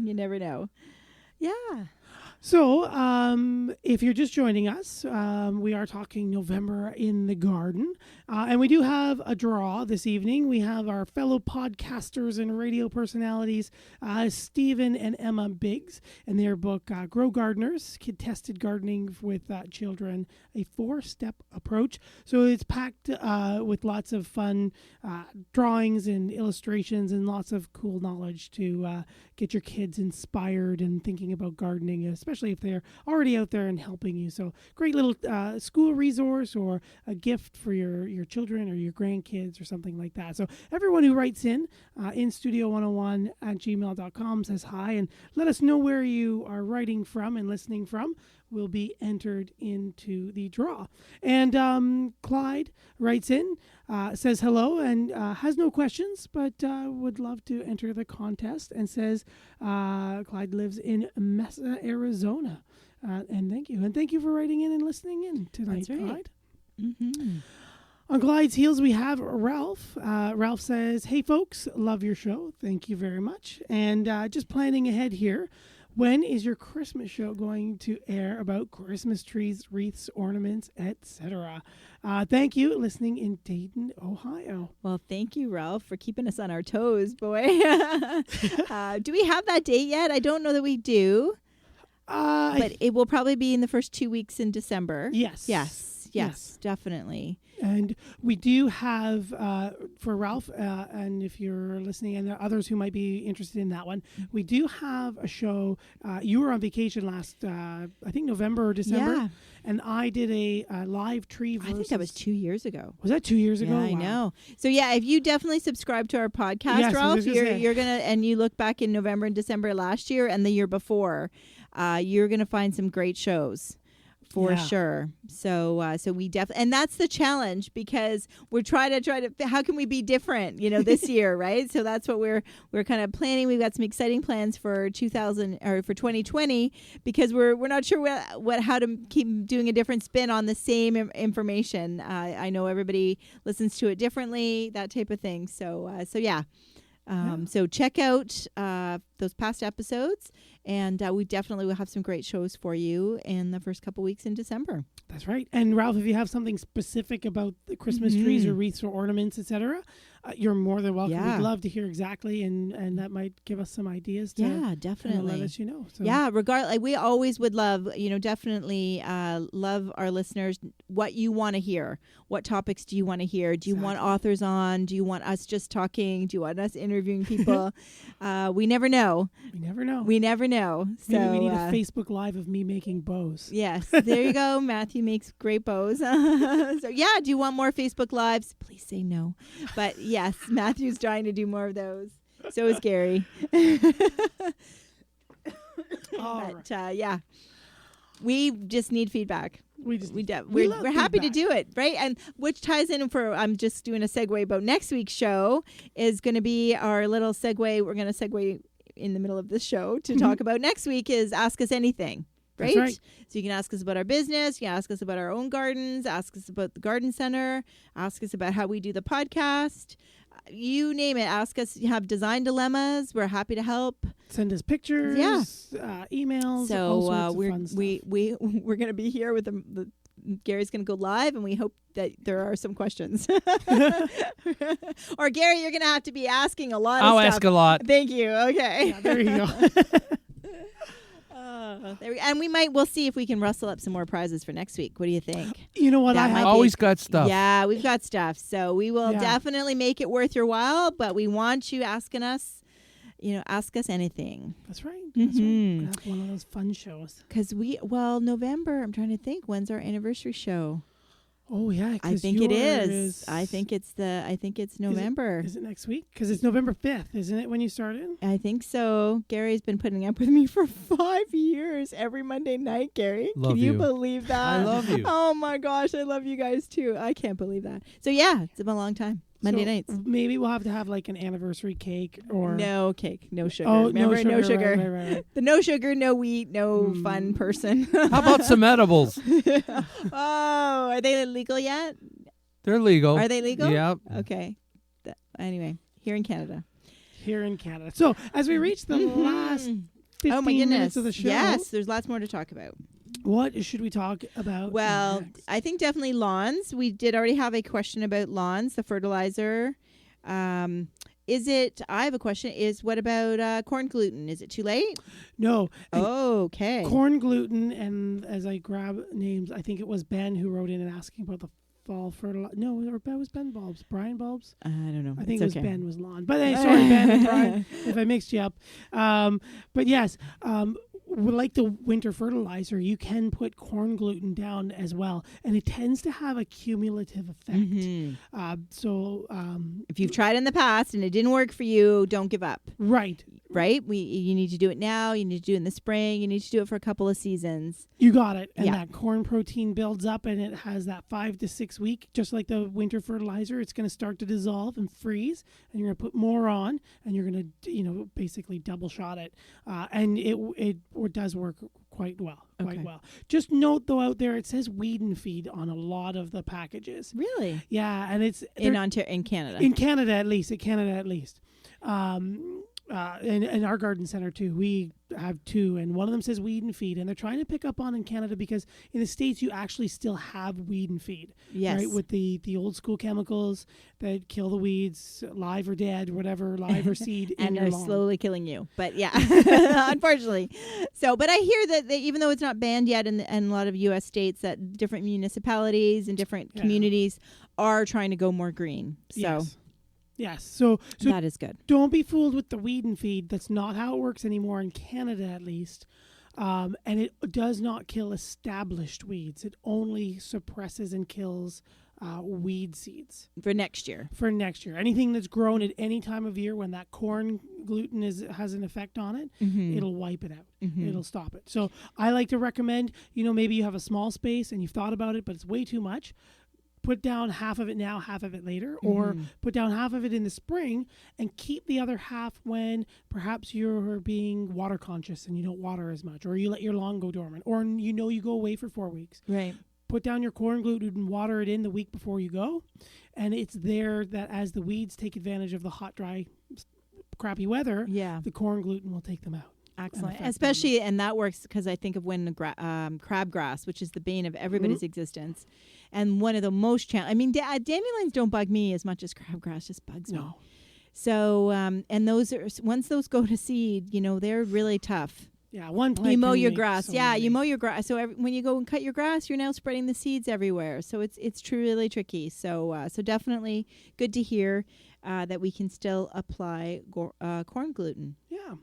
Yeah. So, if you're just joining us, we are talking November in the garden. And we do have a draw this evening. We have our fellow podcasters and radio personalities, Stephen and Emma Biggs, and their book, Grow Gardeners, Kid-Tested Gardening with Children, a 4-step approach. So it's packed with lots of fun drawings and illustrations and lots of cool knowledge to get your kids inspired and thinking about gardening, especially if they're already out there and helping you. So great little school resource or a gift for your children or your grandkids or something like that. So everyone who writes in studio101@gmail.com says hi and let us know where you are writing from and listening from will be entered into the draw. And Clyde writes in, says hello and has no questions, but would love to enter the contest and says Clyde lives in Mesa, Arizona. And thank you. And thank you for writing in and listening in tonight, That's right. Clyde. Mm-hmm. On Clyde's heels, we have Ralph. Ralph says, hey, folks, love your show. Thank you very much. And just planning ahead here, when is your Christmas show going to air about Christmas trees, wreaths, ornaments, etc.? Thank you. Listening in Dayton, Ohio. Well, thank you, Ralph, for keeping us on our toes, boy. Do we have that date yet? I don't know that we do. But it will probably be in the first 2 weeks in December. Yes, definitely. And we do have, for Ralph, and if you're listening, and there are others who might be interested in that one, we do have a show. You were on vacation last, I think, November or December. Yeah. And I did a live tree I think that was 2 years ago. Was that 2 years ago? Yeah, I know. So, yeah, if you definitely subscribe to our podcast, Ralph, you're going to, and you look back in November and December last year and the year before, you're going to find some great shows. For sure. So we definitely, and that's the challenge because we're trying to, how can we be different, this year, right? So that's what we're kind of planning. We've got some exciting plans for 2020 because we're not sure how to keep doing a different spin on the same information. I know everybody listens to it differently, that type of thing. So yeah. So check out those past episodes, and we definitely will have some great shows for you in the first couple weeks in December. That's right. And Ralph, if you have something specific about the Christmas trees or wreaths or ornaments, etc., you're more than welcome. Yeah. We'd love to hear exactly, and that might give us some ideas to definitely let us know. So. Yeah, regardless, we always would love, definitely love our listeners, what you want to hear. What topics do you want to hear? Do you want authors on? Do you want us just talking? Do you want us interviewing people? We never know. We never know. So maybe we need a Facebook Live of me making bows. Yes, there you go. Matthew makes great bows. So yeah, do you want more Facebook Lives? Please say no. But yes, Matthew's trying to do more of those. So is Gary. Yeah, we just need feedback. We just we're happy to do it, right? And which ties in for I'm just doing a segue about next week's show is going to be our little segue. We're going to segue in the middle of this show to talk about next week is Ask Us Anything. Right? That's right. So you can ask us about our business, you can ask us about our own gardens, ask us about the garden center, ask us about how we do the podcast. You name it. Ask us. You have design dilemmas. We're happy to help. Send us pictures. Emails. So all sorts of fun stuff. we're going to be here with the Gary's going to go live, and we hope that there are some questions. Or Gary, you're going to have to be asking a lot. I'll of stuff. ask a lot. Thank you. Okay. Yeah, there you go. And we'll see if we can rustle up some more prizes for next week. What do you think? You know what? That I might have be- Always got stuff. Yeah, we've got stuff. So we will Yeah. definitely make it worth your while, but we want you asking us, ask us anything. That's right. That's right. Mhm. We're gonna have one of those fun shows. Because November, I'm trying to think, when's our anniversary show? Oh yeah, I think it is. I think it's November. Is it next week? Because it's November 5th, isn't it? When you started? I think so. Gary's been putting up with me for 5 years every Monday night, Gary. Love Can you you. believe that? I love you. Oh my gosh, I love you guys too. I can't believe that. So yeah, it's been a long time. Monday So nights. Maybe we'll have to have like an anniversary cake or No cake, no sugar. Oh, Remember, no sugar. Right. The no sugar, no wheat, no fun person. How about some edibles? Oh, are they legal yet? They're legal. Are they legal? Yep. Okay. Anyway, here in Canada. Here in Canada. So as we reach the last 15 Oh my goodness. minutes of the show, Yes, there's lots more to talk about. what should we talk about? Well, next? I think definitely lawns. We did already have a question about lawns, the fertilizer. I have a question, what about corn gluten? Is it too late? No. and Okay. Corn gluten, and as I grab names, I think it was Ben who wrote in and asking about the fall fertilizer. No, or Ben was Ben Bulbs. Brian Bulbs? I don't know. I think It's it was okay. Ben was lawn. But sorry, Ben and Brian, if I mixed you up. But yes, like the winter fertilizer, you can put corn gluten down as well, and it tends to have a cumulative effect. Mhm. If you've tried in the past and it didn't work for you, don't give up. Right. Right? You need to do it now. You need to do it in the spring. You need to do it for a couple of seasons. You got it. And Yeah. that corn protein builds up, and it has that 5 to 6 week, just like the winter fertilizer. It's going to start to dissolve and freeze, and you're going to put more on, and you're going to, basically double shot it. And it does work quite well. Okay. Just note, though, out there, it says weed and feed on a lot of the packages. Really? Yeah, and it's In Ontario, in Canada. in Canada at least. In our garden center too, we have 2, and one of them says weed and feed, and they're trying to pick up on in Canada because in the States you actually still have weed and feed, Yes. right? With the old school chemicals that kill the weeds, live or dead, whatever, live or seed, And in your are lawn. slowly killing you. But yeah, unfortunately. So, but I hear that even though it's not banned yet in a lot of U.S. states, that different municipalities and different Yeah. communities are trying to go more green. So Yes. So that is good. don't be fooled with the weed and feed. That's not how it works anymore in Canada, at least. And it does not kill established weeds. It only suppresses and kills weed seeds For next year. for next year. Anything that's grown at any time of year when that corn gluten has an effect on it, Mm-hmm. it'll wipe it out. Mhm. It'll stop it. So I like to recommend, maybe you have a small space and you've thought about it, but it's way too much. Put down half of it now, half of it later, or put down half of it in the spring and keep the other half when perhaps you're being water conscious and you don't water as much, or you let your lawn go dormant, or you go away for 4 weeks. Right. Put down your corn gluten and water it in the week before you go, and it's there that as the weeds take advantage of the hot, dry, crappy weather, Yeah. the corn gluten will take them out. Excellent. affect Especially, and that works because I think of when the crabgrass, which is the bane of everybody's existence, and one of the most dandelions don't bug me as much as crabgrass just bugs me. No. So, and those are once those go to seed, they're really tough. Yeah, one plant You mow can your make grass. so Yeah, many. you mow your grass. So when you go and cut your grass, you're now spreading the seeds everywhere. So it's truly tricky. So definitely good to hear that we can still apply corn gluten. Yeah.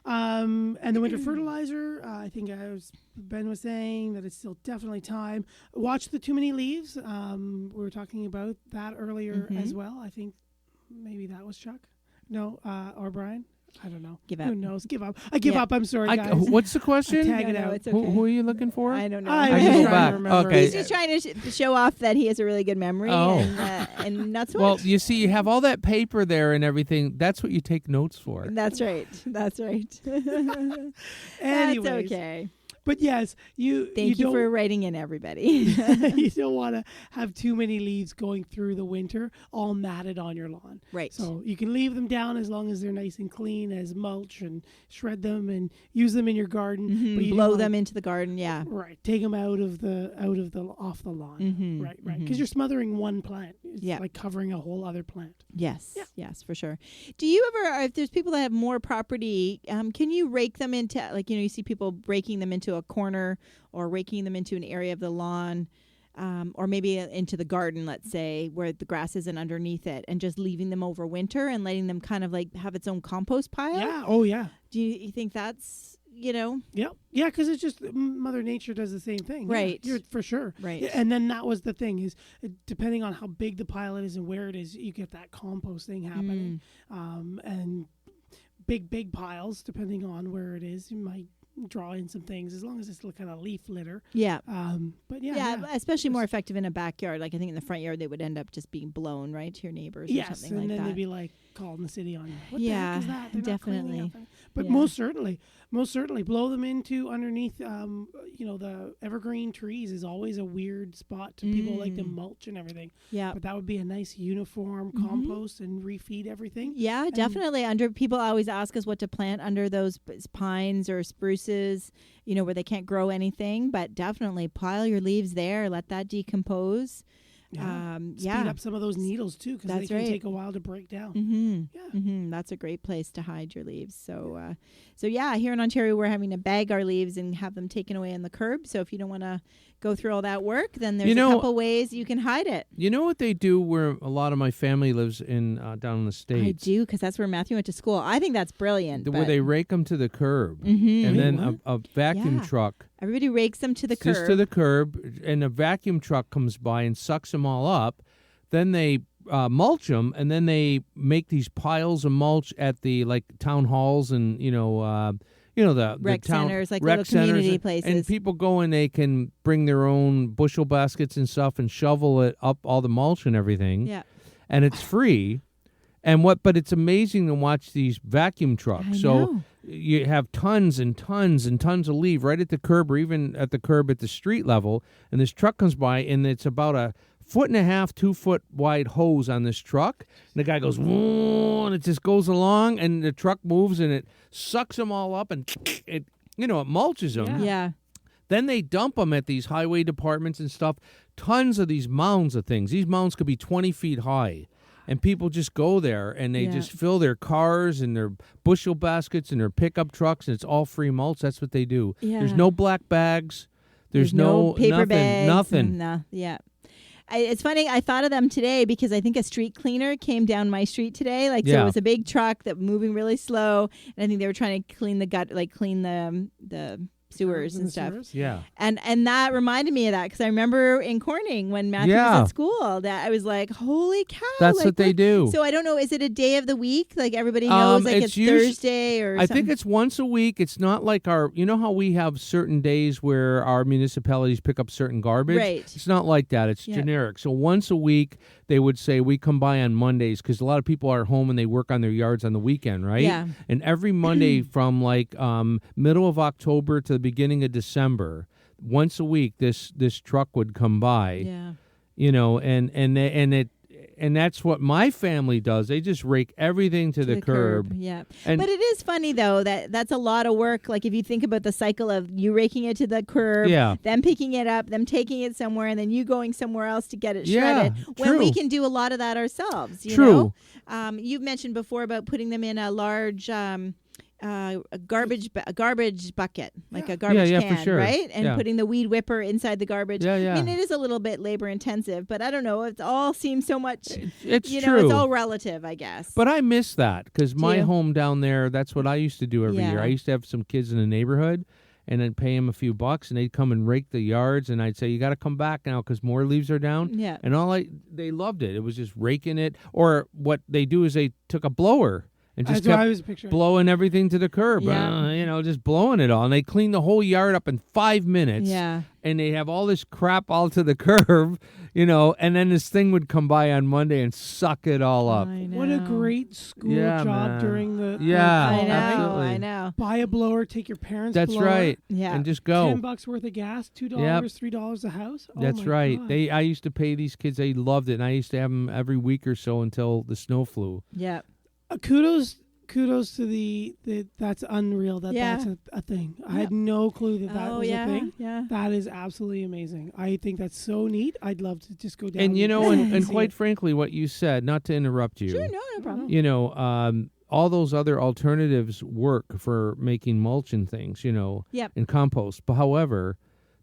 And the winter fertilizer, I think Ben was saying that it's still definitely time. Watch the Too Many Leaves. We were talking about that earlier as well. I think maybe that was Chuck. No, or Brian. I don't know. Give up. Who knows? Give up. I give Yeah. up. I'm sorry, guys. What's the question? Tag it No, out. it's okay. Who are you looking for? I don't know. I I was can just go trying back. to remember. Okay. He's just trying to show off that he has a really good memory Oh. and not so Well, much. you see, you have all that paper there and everything. That's what you take notes for. That's right. That's right. That's Anyways, okay. but yes, Thank you don't, for writing in, everybody. you don't want to have too many leaves going through the winter all matted on your lawn. Right. So you can leave them down as long as they're nice and clean as mulch and shred them and use them in your garden. But you Blow don't them wanna- into the garden. Yeah. Right. Take them off the lawn. Right. Because you're smothering one plant. It's Yeah. like covering a whole other plant. Yes. Yeah. Yes, for sure. Do you ever, if there's people that have more property, can you rake them into, like, you see people breaking them into a corner or raking them into an area of the lawn, or maybe into the garden, let's say, where the grass isn't underneath it, and just leaving them over winter and letting them kind of like have its own compost pile? Yeah. Oh, yeah. Do you think that's, Yeah. Yeah, because it's just Mother Nature does the same thing. Right. Yeah, for sure. Right. Yeah, and then that was the thing is depending on how big the pile is and where it is, you get that compost thing happening. And big piles, depending on where it is, you might draw in some things as long as it's kind of leaf litter. Yeah. But yeah. Yeah, especially more effective in a backyard. Like I think in the front yard, they would end up just being blown right to your neighbors or Yes, something and like then that. they'd be like calling the city on you. What Yeah, the heck is that? They're not cleaning definitely. up. But Yeah. most certainly blow them into underneath. The evergreen trees is always a weird spot to people like to mulch and everything. Yeah. But that would be a nice uniform compost and refeed everything. Yeah, definitely. Under people always ask us what to plant under those pines or spruces, where they can't grow anything. But definitely pile your leaves there. Let that decompose. Speed up some of those needles too, because they That's can right. take a while to break down. That's a great place to hide your leaves. So here in Ontario, we're having to bag our leaves and have them taken away on the curb. So if you don't want to go through all that work, then there's a couple ways you can hide it. You know what they do where a lot of my family lives in down in the States? I do, because that's where Matthew went to school. I think that's brilliant. Where they rake them to the curb. Mm-hmm. And then a vacuum truck. Everybody rakes them to the curb. Just to the curb, and a vacuum truck comes by and sucks them all up. Then they mulch them, and then they make these piles of mulch at the town halls and the rec town centers, like rec little community centers, places. and people go and they can bring their own bushel baskets and stuff and shovel it up, all the mulch and everything. Yeah, and it's free. But it's amazing to watch these vacuum trucks. I So know. you have tons and tons and tons of leaf right at the curb, or even at the curb at the street level. And this truck comes by, and it's about a 1.5 to 2 foot wide hose on this truck. And the guy goes, whoa, and it just goes along, and the truck moves, and it sucks them all up, and it mulches them. Yeah. Then they dump them at these highway departments and stuff. Tons of these mounds of things. These mounds could be 20 feet high. And people just go there, and they just fill their cars and their bushel baskets and their pickup trucks, and it's all free mulch. That's what they do. Yeah. There's no black bags. There's no paper bags. Nothing. No, yeah. It's funny. I thought of them today because I think a street cleaner came down my street today. So it was a big truck that moving really slow, and I think they were trying to clean the sewers and stuff. Yeah. And that reminded me of that, because I remember in Corning when Matthew was at school that I was like, holy cow. That's what they do. So I don't know, is it a day of the week? Like everybody knows it's Thursday or I something? think it's once a week. It's not like how we have certain days where our municipalities pick up certain garbage? Right. It's not like that. It's generic. So once a week, they would say, we come by on Mondays, because a lot of people are home and they work on their yards on the weekend, right? Yeah. And every Monday from middle of October to the beginning of December, once a week, this truck would come by. Yeah. And that's what my family does. They just rake everything to the curb. Yeah. And but it is funny, though, that's a lot of work. Like if you think about the cycle of you raking it to the curb, them picking it up, them taking it somewhere, and then you going somewhere else to get it shredded. When we can do a lot of that ourselves. You know? You've mentioned before about putting them in a large a garbage bucket, like a garbage can, for sure. right? And putting the weed whipper inside the garbage. I mean, it is a little bit labor intensive, but I don't know. It all seems so much. It's true. It's all relative, I guess. But I miss that, because my you? home down there, that's what I used to do every year. I used to have some kids in the neighborhood, and I'd pay them a few bucks, and they'd come and rake the yards, and I'd say, you got to come back now because more leaves are down. Yeah. And they loved it. It was just raking it. Or what they do is they took a blower, and just That's what I kept was picturing. blowing everything to the curb. Yeah. Just blowing it all. And they clean the whole yard up in 5 minutes. Yeah. And they have all this crap all to the curb, and then this thing would come by on Monday and suck it all up. I know. What a great school Yeah, job man. during the Yeah, I know. absolutely. I know. Buy a blower, take your parents' That's blower. right. Yeah. And just go. $10 worth of gas, $2, Yep. $3 a house. Oh That's my right. God. I used to pay these kids. They loved it. And I used to have them every week or so until the snow flew. Yeah. Kudos to the that's unreal that Yeah. that's a thing. I had no clue that Oh, was yeah. a thing. Yeah. That is absolutely amazing. I think that's so neat. I'd love to just go down. And and see quite it. frankly, what you said, not to interrupt you, Sure. No problem. all those other alternatives work for making mulch and things, Yep. and compost. But however,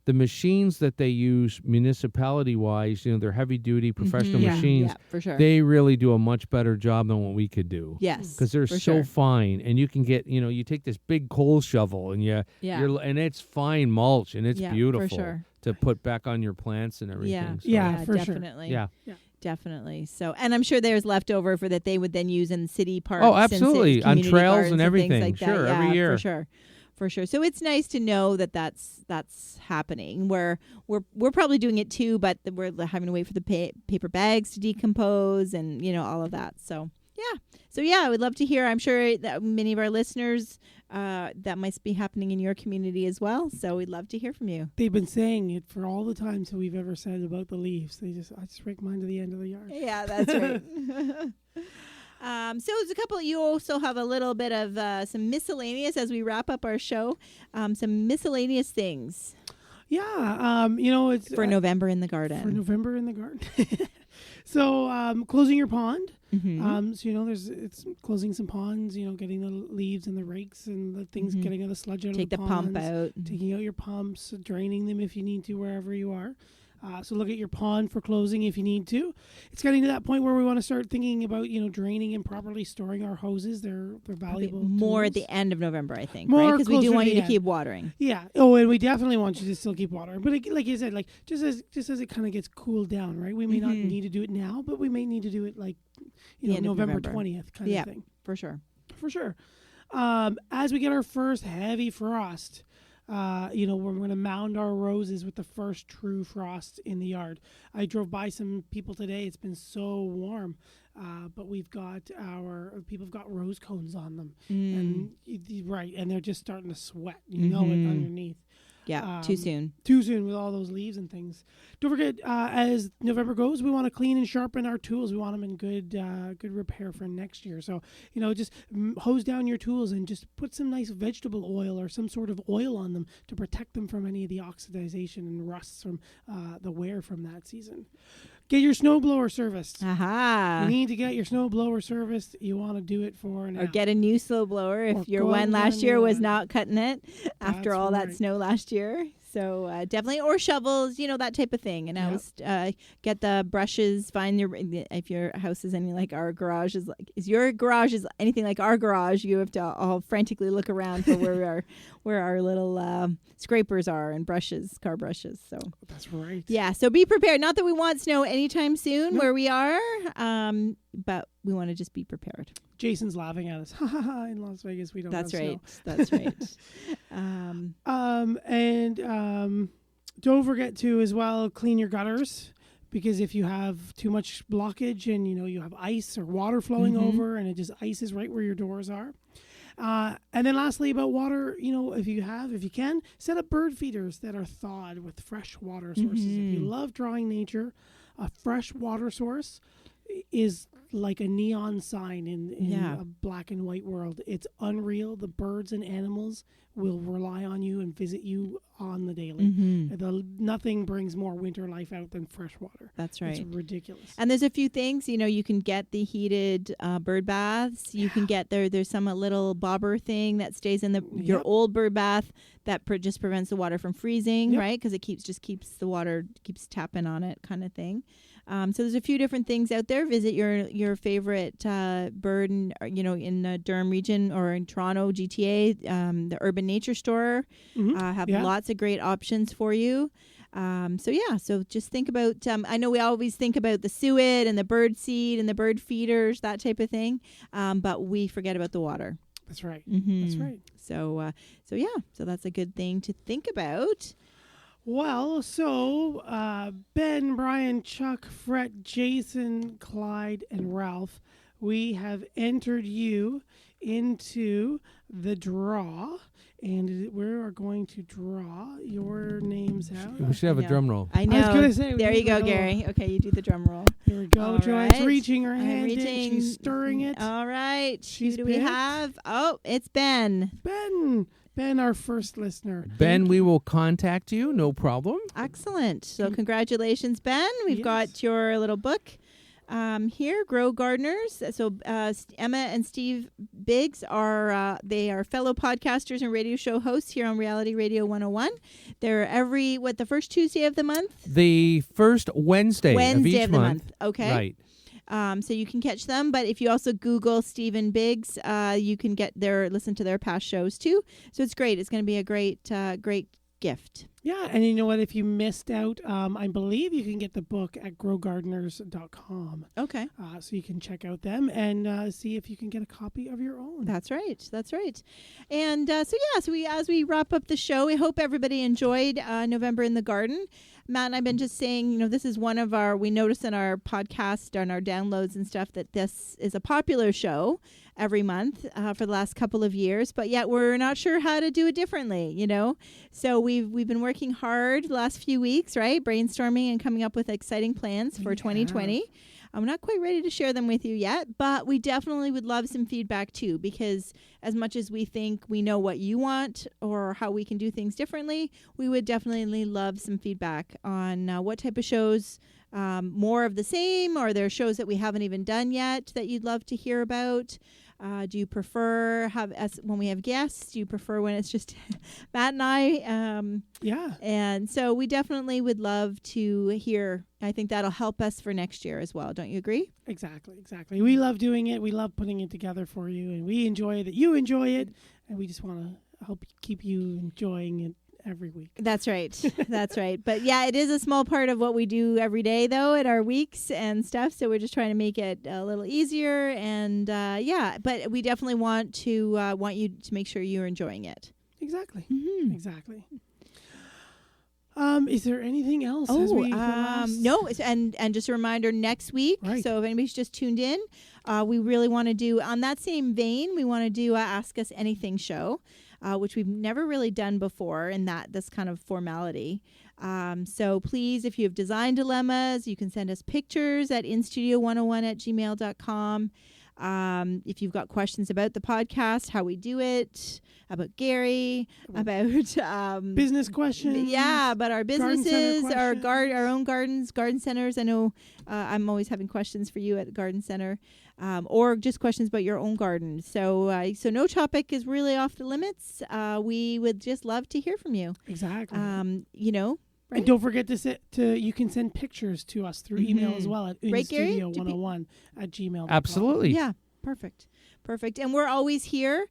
the machines that they use municipality-wise, they're heavy-duty professional Yeah. machines. Yeah, for sure. They really do a much better job than what we could do. Yes. Because they're for so sure. fine, and you can get, you take this big coal shovel, and Yeah. and it's fine mulch, and it's Yeah, for beautiful sure. to put back on your plants and everything. Yeah. So, Yeah, for sure. definitely. yeah. Definitely. So, and I'm sure there's leftover for that they would then use in city parks. Oh, and absolutely. On community trails gardens and things everything. like that. Sure, every Yeah, year. For sure. So it's nice to know that that's happening. We're probably doing it too, but we're having to wait for the paper bags to decompose and all of that. So I would love to hear. I'm sure that many of our listeners that might be happening in your community as well. So we'd love to hear from you. They've been saying it for all the times that we've ever said about the leaves. I just rake mine to the end of the yard. Yeah, that's right. So there's a couple. You also have a little bit of some miscellaneous as we wrap up our show. Some miscellaneous things Yeah, it's for November in the garden. For November in the garden. So closing your pond. Mhm. So it's closing some ponds. Getting the leaves and the rakes and the things, getting all the sludge out Take of the the pump ponds, out. taking out your pumps, draining them if you need to wherever you are. So look at your pond for closing if you need to. It's getting to that point where we want to start thinking about draining and properly storing our hoses. They're valuable. More at tools. the end of November, I think, More right? Because we closer do to want the you to end. keep watering. Yeah. Oh, and we definitely want you to still keep watering. But like you said, just as it kind of gets cooled down, right? We may not need to do it now, but we may need to do it The end of November November. 20th kind of thing. For sure. For sure. As we get our first heavy frost, we're going to mound our roses with the first true frost in the yard. I drove by some people today. It's been so warm, but people have got rose cones on them, and and they're just starting to sweat. It underneath. Yeah, too soon. Too soon with all those leaves and things. Don't forget, as November goes, we want to clean and sharpen our tools. We want them in good repair for next year. So, just hose down your tools and just put some nice vegetable oil or some sort of oil on them to protect them from any of the oxidization and rusts from the wear from that season. Get your snowblower serviced. Aha. You need to get your snowblower serviced. You want to do it for now. Or get a new snowblower if Or your go out one and get last a year new was one. not cutting it after That's all that right. snow last year. So definitely, or shovels, that type of thing. And I was get the brushes. Find if your house is anything like our garage is your garage is anything like our garage. You have to all frantically look around for where our little scrapers are and brushes, car brushes. So That's right. yeah, so be prepared. Not that we want snow anytime soon where we are, but we want to just be prepared. Jason's laughing at us. In Las Vegas, we don't That's have right. snow. That's right. Don't forget to as well clean your gutters, because if you have too much blockage and you have ice or water flowing over and it just ices right where your doors are. And then lastly about water, if you can, set up bird feeders that are thawed with fresh water sources. If you love drawing nature, a fresh water source is like a neon sign in a black and white world. It's unreal. The birds and animals will rely on you and visit you on the daily. Nothing brings more winter life out than fresh water. That's right. It's ridiculous. And there's a few things, you can get the heated bird baths. You can get there's some little bobber thing that stays in your old bird bath that just prevents the water from freezing, right? Because it keeps the water, keeps tapping on it kind of thing. So there's a few different things out there. Visit your favorite bird in the Durham region or in Toronto, GTA, the Urban Nature Store. Have lots of great options for you. So just think about, I know we always think about the suet and the bird seed and the bird feeders, that type of thing, but we forget about the water. That's right. Mm-hmm. That's right. So that's a good thing to think about. Well, so Ben, Brian, Chuck, Fred, Jason, Clyde, and Ralph, we have entered you into the draw, and we are going to draw your names out. We should have a drum roll. I know. I was going to say. There you go, Gary. Okay, you do the drum roll. Here we go. All Joanne's right. reaching her I'm hand in. reaching. She's stirring it. All right. She's Who do we picked. have? Oh, it's Ben. Ben, our first listener. Ben, we will contact you. No problem. Excellent. So congratulations, Ben. We've got your little book here, Grow Gardeners. So Emma and Steve Biggs are they are fellow podcasters and radio show hosts here on Reality Radio 101. They're the first Tuesday of the month? The first Wednesday of each of the month. Okay. Right. So you can catch them, but if you also Google Stephen Biggs, you can listen to their past shows too. So it's great. It's going to be a great gift. Yeah, and you know what? If you missed out, I believe you can get the book at growgardeners.com. Okay. So you can check out them and see if you can get a copy of your own. That's right. And so as we wrap up the show, we hope everybody enjoyed November in the Garden. Matt and I've been just saying, this is one of we notice in our podcast and our downloads and stuff that this is a popular show every month for the last couple of years, but yet we're not sure how to do it differently, So we've been working hard the last few weeks, right? Brainstorming and coming up with exciting plans for 2020. I'm not quite ready to share them with you yet, but we definitely would love some feedback too, because as much as we think we know what you want or how we can do things differently, we would definitely love some feedback on what type of shows, more of the same, or there are shows that we haven't even done yet that you'd love to hear about. Do you prefer when we have guests? Do you prefer when it's just Matt and I? Yeah. And so we definitely would love to hear. I think that'll help us for next year as well. Don't you agree? Exactly. We love doing it. We love putting it together for you, and we enjoy that you enjoy it, and we just want to help keep you enjoying it every week. That's right. But yeah, it is a small part of what we do every day, though, at our weeks and stuff. So we're just trying to make it a little easier. And but we definitely want you to make sure you're enjoying it. Exactly. Mm-hmm. Exactly. Is there anything else? No. And just a reminder, next week. Right. So if anybody's just tuned in, we really want to do, on that same vein, we want to do Ask Us Anything show. Which we've never really done before in this kind of formality. So please, if you have design dilemmas, you can send us pictures at instudio101@gmail.com. If you've got questions about the podcast, how we do it, about Gary, about business questions. Yeah, about our businesses, our own gardens, garden centers. I know I'm always having questions for you at the garden center, or just questions about your own garden. So no topic is really off the limits. We would just love to hear from you. Exactly. Right? And don't forget you can send pictures to us through email as well at instudio101@gmail.com. Absolutely. Yeah, perfect. And we're always here.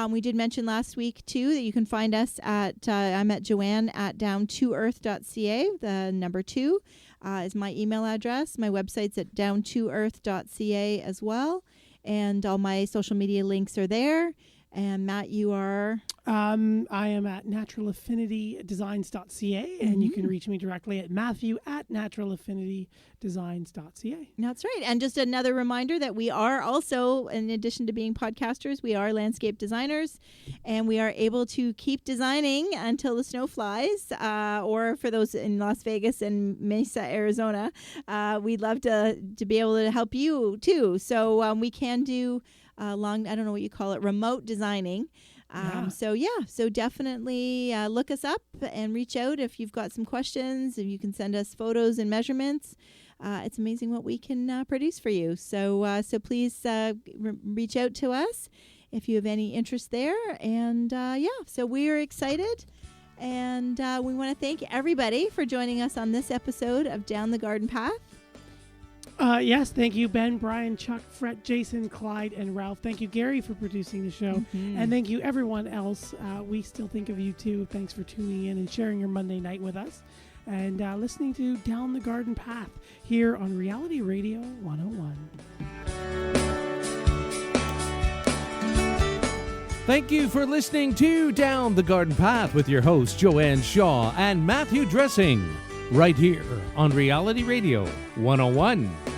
We did mention last week, too, that you can find us at, I'm at Joanne at down2earth.ca. The number 2 is my email address. My website's at down2earth.ca as well. And all my social media links are there. And Matt, you are? I am at naturalaffinitydesigns.ca, and you can reach me directly at Matthew at naturalaffinitydesigns.ca. That's right. And just another reminder that we are also, in addition to being podcasters, we are landscape designers, and we are able to keep designing until the snow flies, or for those in Las Vegas and Mesa, Arizona, we'd love to be able to help you too. So we can do I don't know what you call it, remote designing. So definitely look us up and reach out if you've got some questions, and you can send us photos and measurements. It's amazing what we can produce for you. So please reach out to us if you have any interest there. And so we are excited. And we want to thank everybody for joining us on this episode of Down the Garden Path. Yes, thank you, Ben, Brian, Chuck, Fred, Jason, Clyde, and Ralph. Thank you, Gary, for producing the show. And thank you, everyone else. We still think of you, too. Thanks for tuning in and sharing your Monday night with us. and listening to Down the Garden Path here on Reality Radio 101. Thank you for listening to Down the Garden Path with your hosts Joanne Shaw and Matthew Dressing, right here on Reality Radio 101.